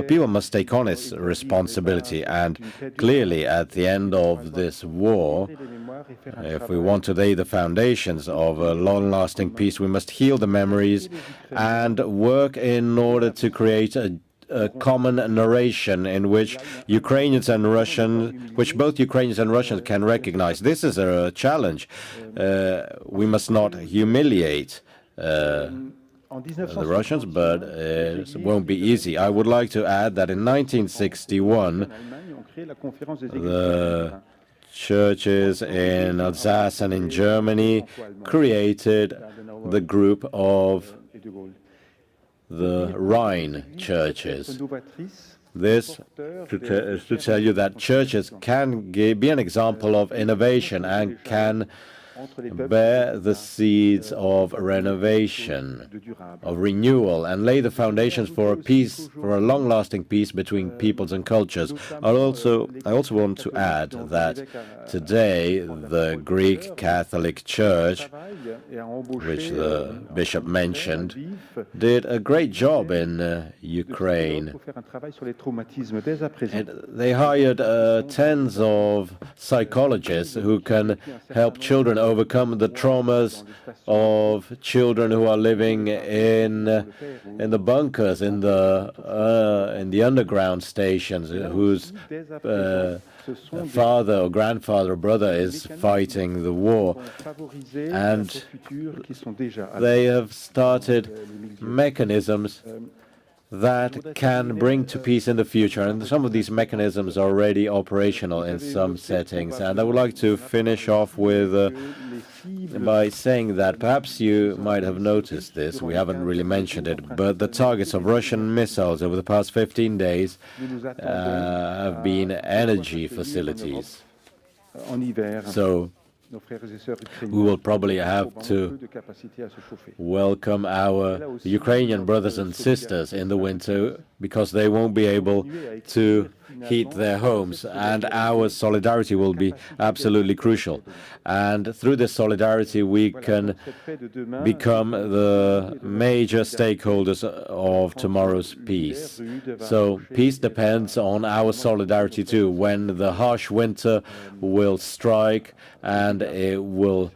People must take on its responsibility. And clearly, at the end of this war, if we want to lay the foundations of a long-lasting peace, we must heal the memories and work in order to create a common narration in which Ukrainians and Russians, which both Ukrainians and Russians can recognize. This is a challenge. We must not humiliate the Russians, but it won't be easy. I would like to add that in 1961, the churches in Alsace and in Germany created the group of the Rhine churches. This to tell you that churches can be an example of innovation and can bear the seeds of renovation, of renewal, and lay the foundations for a peace, for a long-lasting peace between peoples and cultures. I also want to add that today the Greek Catholic Church, which the bishop mentioned, did a great job in Ukraine. They hired tens of psychologists who can help children overcome the traumas of children who are living in the bunkers, in the underground stations, whose father or grandfather or brother is fighting the war. And they have started mechanisms that can bring to peace in the future. And some of these mechanisms are already operational in some settings. And I would like to finish off with by saying that perhaps you might have noticed this, we haven't really mentioned it, but the targets of Russian missiles over the past 15 days have been energy facilities. So we will probably have to welcome our Ukrainian brothers and sisters in the winter because they won't be able to heat their homes, and our solidarity will be absolutely crucial. And through this solidarity, we can become the major stakeholders of tomorrow's peace. So peace depends on our solidarity too. When the harsh winter will strike and it will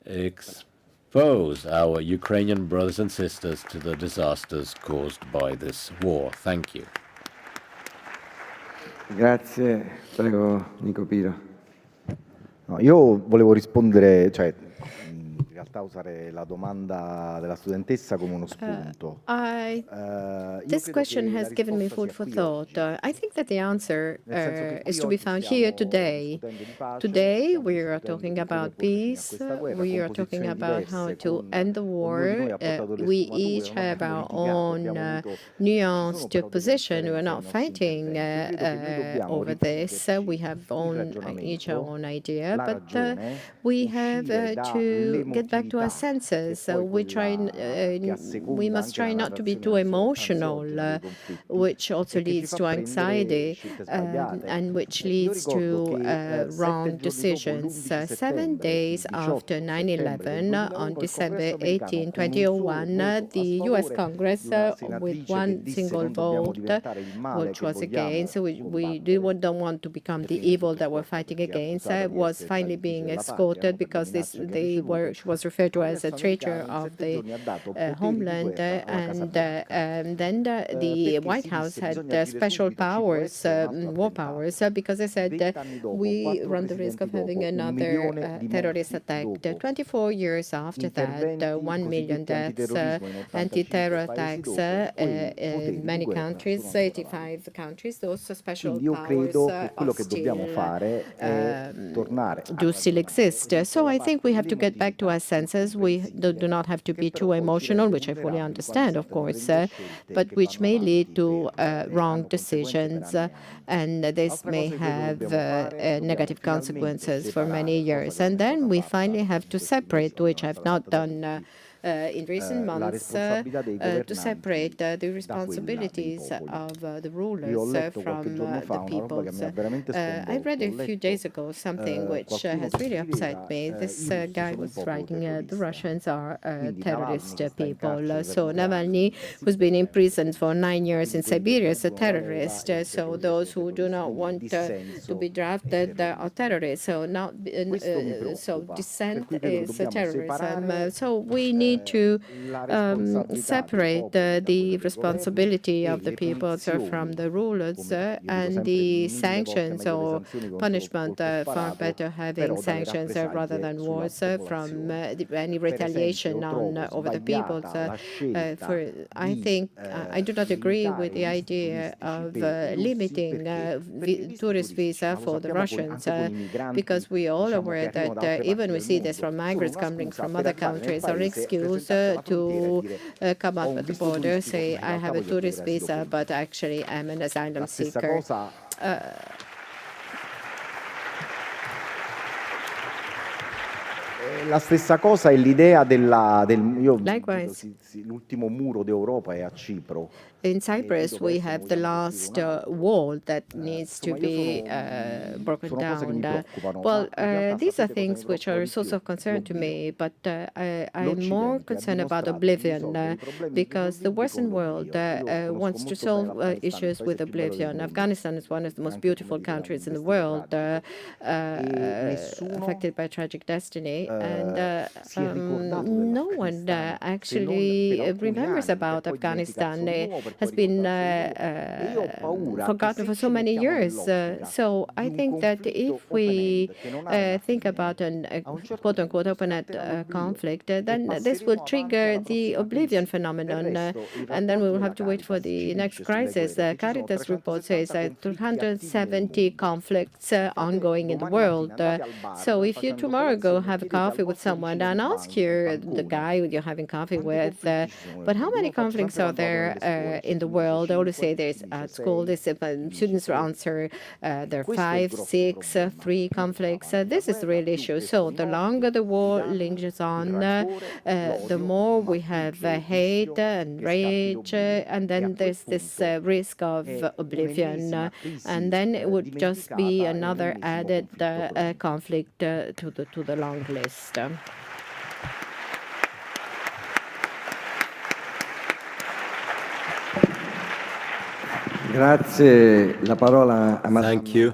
expose our Ukrainian brothers and sisters to the disasters caused by this war. Thank you. Grazie, prego Nico Piro. No, io volevo rispondere, cioè in realtà usare la domanda della studentessa come uno spunto. This question has given me food for thought. I think that the answer is to be found here today. Today we are talking about peace, we are talking about how to end the war. We each have our own nuanced position. We are not fighting over this. We have each our own idea, but we have to get back to our senses. We must try not to be too emotional, which also leads to anxiety and which leads to wrong decisions. 7 days after 9/11, on December 18, 2001, the U.S. Congress, with one single vote, which was against, we don't want to become the evil that we're fighting against, was finally being escorted because she was referred to as a traitor of the homeland, and then the White House had special powers, war powers, because they said we run the risk of having another terrorist attack. 24 years after that, 1 million deaths, anti-terror attacks in many countries, 85 countries, those special powers do still exist. So I think we have to get back to our senses. We do not have to be too emotional, which I fully understand, of course, but which may lead to wrong decisions, and this may have negative consequences for many years. And then we finally have to separate, which I've not done in recent months, to separate the responsibilities of the rulers from the people. I read a few days ago something which has really upset me. This guy was writing, the Russians are terrorist people. So Navalny, who's been imprisoned for 9 years in Siberia, is a terrorist. So those who do not want to be drafted are terrorists. So dissent is terrorism. So we need to separate the responsibility of the people from the rulers, and the sanctions or punishment, far better having sanctions rather than wars from any retaliation over the people. I think I do not agree with the idea of limiting tourist visa for the Russians, because we all are aware that even we see this from migrants coming from other countries, are an excuse to come up at the border, say, I have a tourist visa, but actually I'm an asylum seeker. La stessa cosa è l'idea Likewise, l'ultimo muro d'Europa è a Cipro. in Cyprus, we have the last wall that needs to be broken down. These are things which are a source of concern to me, but I'm more concerned about oblivion because the Western world wants to solve issues with oblivion. Afghanistan is one of the most beautiful countries in the world, affected by tragic destiny, and no one actually remembers about Afghanistan. It has been forgotten for so many years. So I think that if we think about an quote-unquote open-ended conflict, then this will trigger the oblivion phenomenon, and then we will have to wait for the next crisis. The Caritas report says that 270 conflicts ongoing in the world. So if you tomorrow go have a coffee with someone and ask you, the guy you're having coffee with, but how many conflicts are there in the world? I always say there's at school, students answer there are 5, 6, 3 conflicts. This is the real issue. So the longer the war lingers on, the more we have hate and rage, and then there's this risk of oblivion, and then it would just be another added conflict to the long list. Grazie. La parola a Madame. Thank you.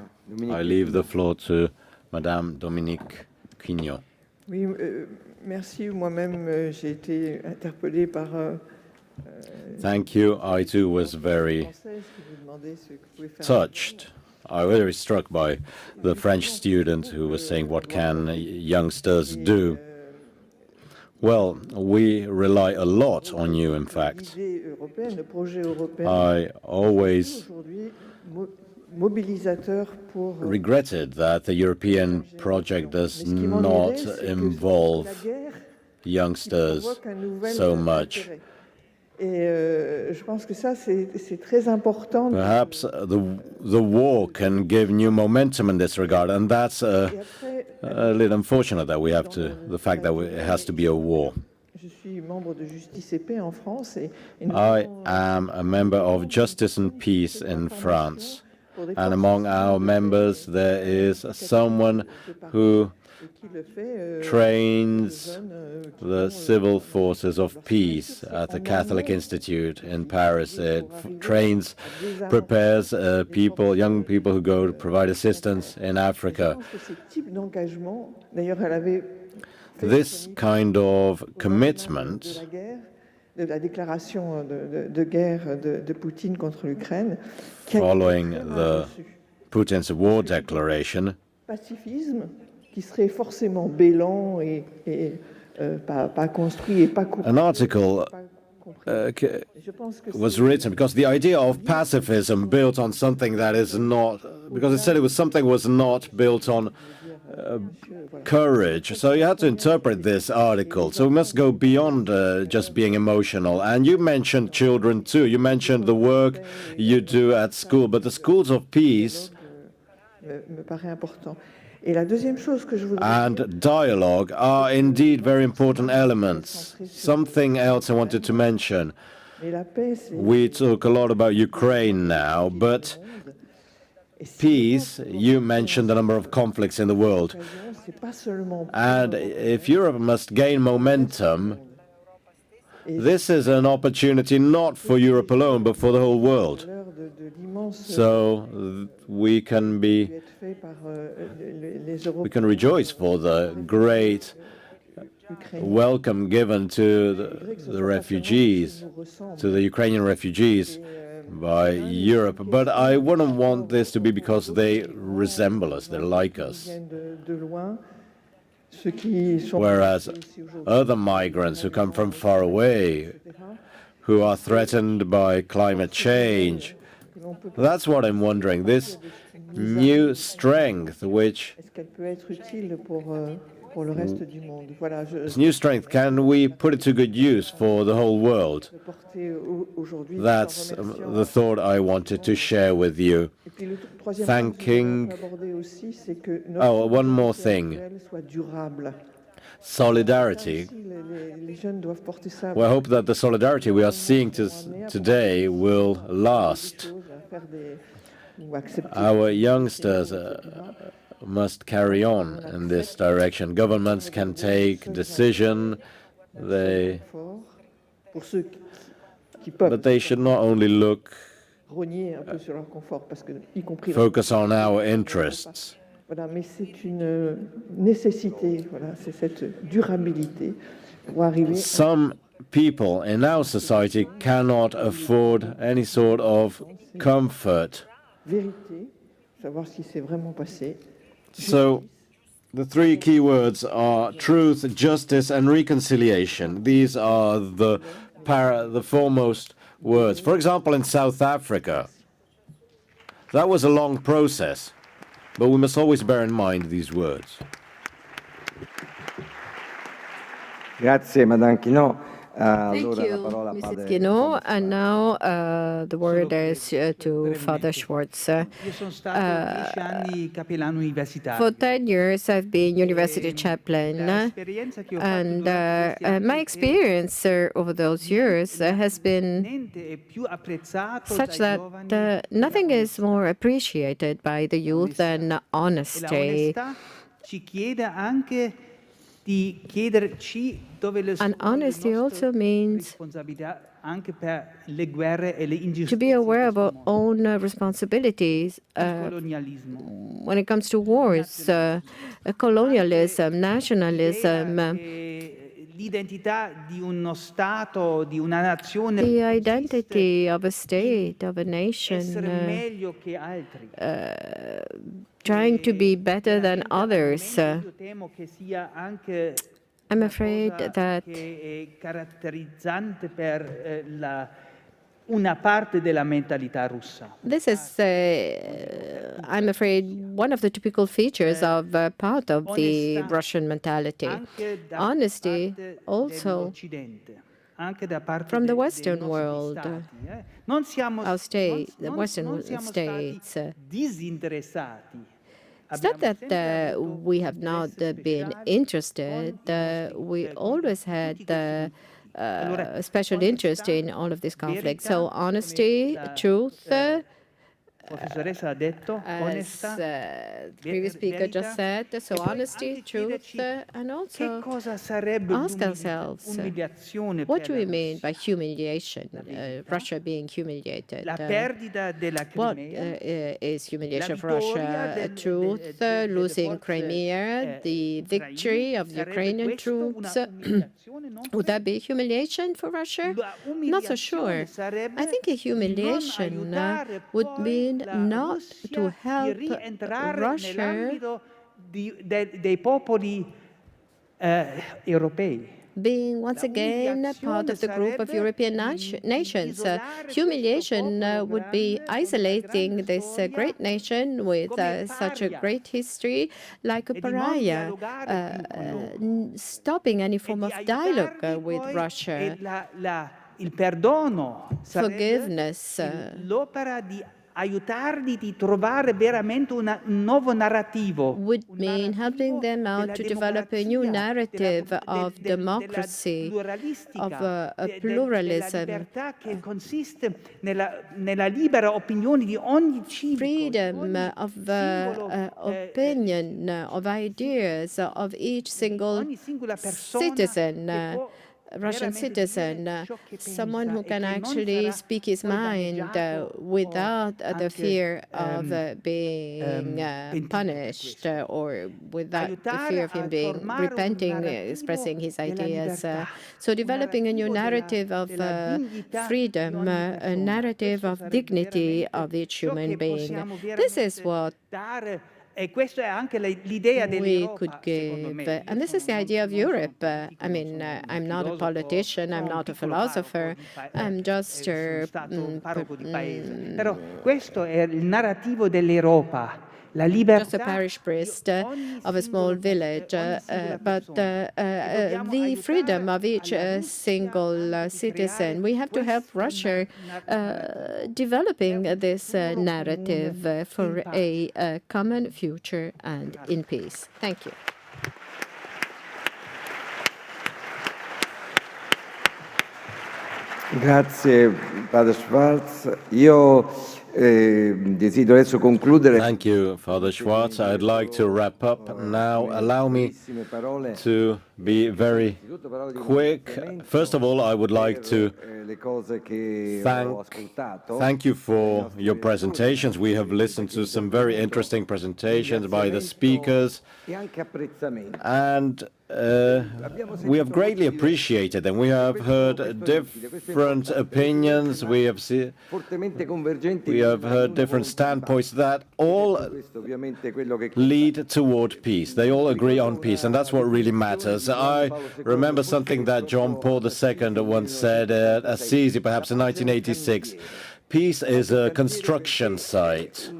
I leave the floor to Madame Dominique Quignot. Oui, merci. Moi-même, j'ai été interpellée par. Thank you. I too was very touched. I was very struck by the French student who was saying, what can youngsters do? Well, we rely a lot on you, in fact. I always regretted that the European project does not involve youngsters so much. Perhaps the war can give new momentum in this regard, and that's a little unfortunate that we have to, the fact that it has to be a war. I am a member of Justice and Peace in France, and among our members there is someone who trains the civil forces of peace at the Catholic Institute in Paris. It prepares young people who go to provide assistance in Africa. This kind of commitment following the Putin's war declaration an article was written because the idea of pacifism built on something that is not, because it said it was something was not built on courage. So you had to interpret this article. So we must go beyond just being emotional. And you mentioned children too. You mentioned the work you do at school, but the schools of peace and dialogue are indeed very important elements. Something else I wanted to mention. We talk a lot about Ukraine now, but peace, you mentioned the number of conflicts in the world. And if Europe must gain momentum, this is an opportunity not for Europe alone, but for the whole world. So we can rejoice for the great welcome given to the refugees, to the Ukrainian refugees by Europe. But I wouldn't want this to be because they resemble us, they're like us. Whereas other migrants who come from far away, who are threatened by climate change, that's what I'm wondering. This new strength, this new strength, can we put it to good use for the whole world? That's the thought I wanted to share with you. Thanking. Oh, one more thing. solidarity. We hope that the solidarity we are seeing today will last. Our youngsters must carry on in this direction. Governments can take decisions, but they should not only focus on our interests. Voilà, mais c'est une nécessité, voilà, c'est cette durabilité pour arriver. Some people in our society cannot afford any sort of comfort. Vérité, savoir ce qui s'est vraiment passé. So the three key words are truth, justice, and reconciliation. These are the foremost words. For example, in South Africa, that was a long process, but we must always bear in mind these words. Grazie, Madame Quinault. Thank you, Mrs. Quinault. And now the word is to Father Schwartz. For 10 years, I've been university chaplain, and my experience over those years has been such that nothing is more appreciated by the youth than honesty. And honesty also means to be aware of our own responsibilities when it comes to wars, colonialism, nationalism. The identity of a state, of a nation, trying to be better than others. I'm afraid that this is, I'm afraid, one of the typical features of part of the Russian mentality. Honesty also from the Western world, our state, the Western states. It's not that we have not been interested. We always had a special interest in all of this conflict. So honesty, truth, as the previous speaker just said, so honesty, truth, and also ask ourselves, what do we mean by humiliation, Russia being humiliated? What is humiliation for Russia? Truth, losing Crimea, the victory of the Ukrainian troops. Would that be humiliation for Russia? Not so sure. I think a humiliation would mean not to help Russia being once again part of the group of European nations. Humiliation would be isolating this great nation with such a great history like a pariah, stopping any form of dialogue with Russia. Forgiveness. Would mean helping them out to develop a new narrative of democracy, of pluralism, freedom of opinion, of ideas of each single citizen. Russian citizen, someone who can actually speak his mind without the fear of being punished or without the fear of him being repenting, expressing his ideas. So developing a new narrative of freedom, a narrative of dignity of each human being. This is what we could give. And this is the idea of Europe. I mean, I'm not a politician, I'm not a philosopher, I'm just just a parish priest of a small village, but the freedom of each single citizen. We have to help Russia developing this narrative for a common future and in peace. Thank you. Grazie, Padre Schwarz. Io desidero adesso concludere. Thank you, Father Schwartz. I'd like to wrap up now. Allow me to be very quick. First of all, I would like to thank you for your presentations. We have listened to some very interesting presentations by the speakers, and we have greatly appreciated them. We have heard different opinions. We have heard different standpoints that all lead toward peace. They all agree on peace, and that's what really matters. I remember something that John Paul II once said at Assisi, perhaps in 1986. Peace is a construction site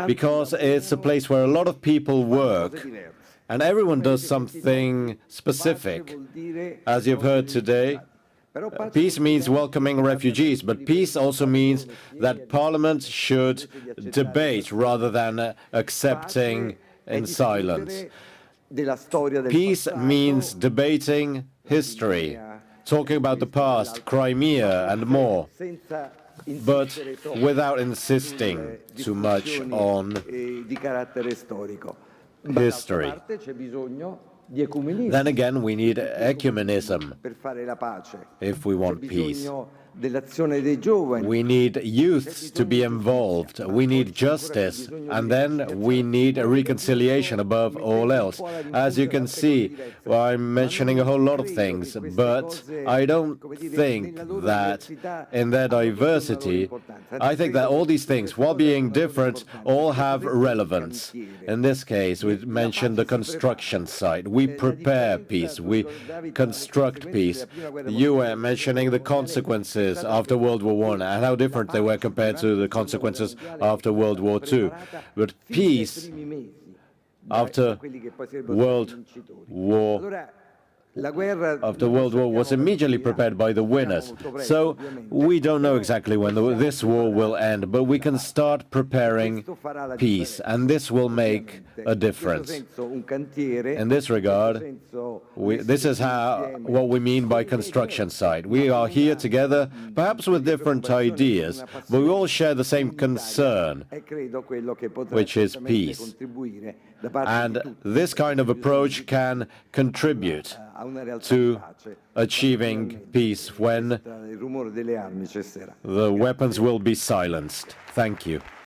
because it's a place where a lot of people work and everyone does something specific. As you've heard today, peace means welcoming refugees, but peace also means that Parliament should debate rather than accepting in silence. Peace means debating history, talking about the past, Crimea and more, but without insisting too much on history. Then again, we need ecumenism if we want peace. We need youths to be involved. We need justice, and then we need a reconciliation above all else. As you can see, well, I'm mentioning a whole lot of things, but I don't think that in their diversity, I think that all these things, while being different, all have relevance. In this case, we mentioned the construction site. We prepare peace. We construct peace. You were mentioning the consequences after World War I and how different they were compared to the consequences after World War II. But peace after World War was immediately prepared by the winners. So we don't know exactly when this war will end, but we can start preparing peace, and this will make a difference. In this regard, this is what we mean by construction site. We are here together, perhaps with different ideas, but we all share the same concern, which is peace. And this kind of approach can contribute to achieving peace when the weapons will be silenced. Thank you.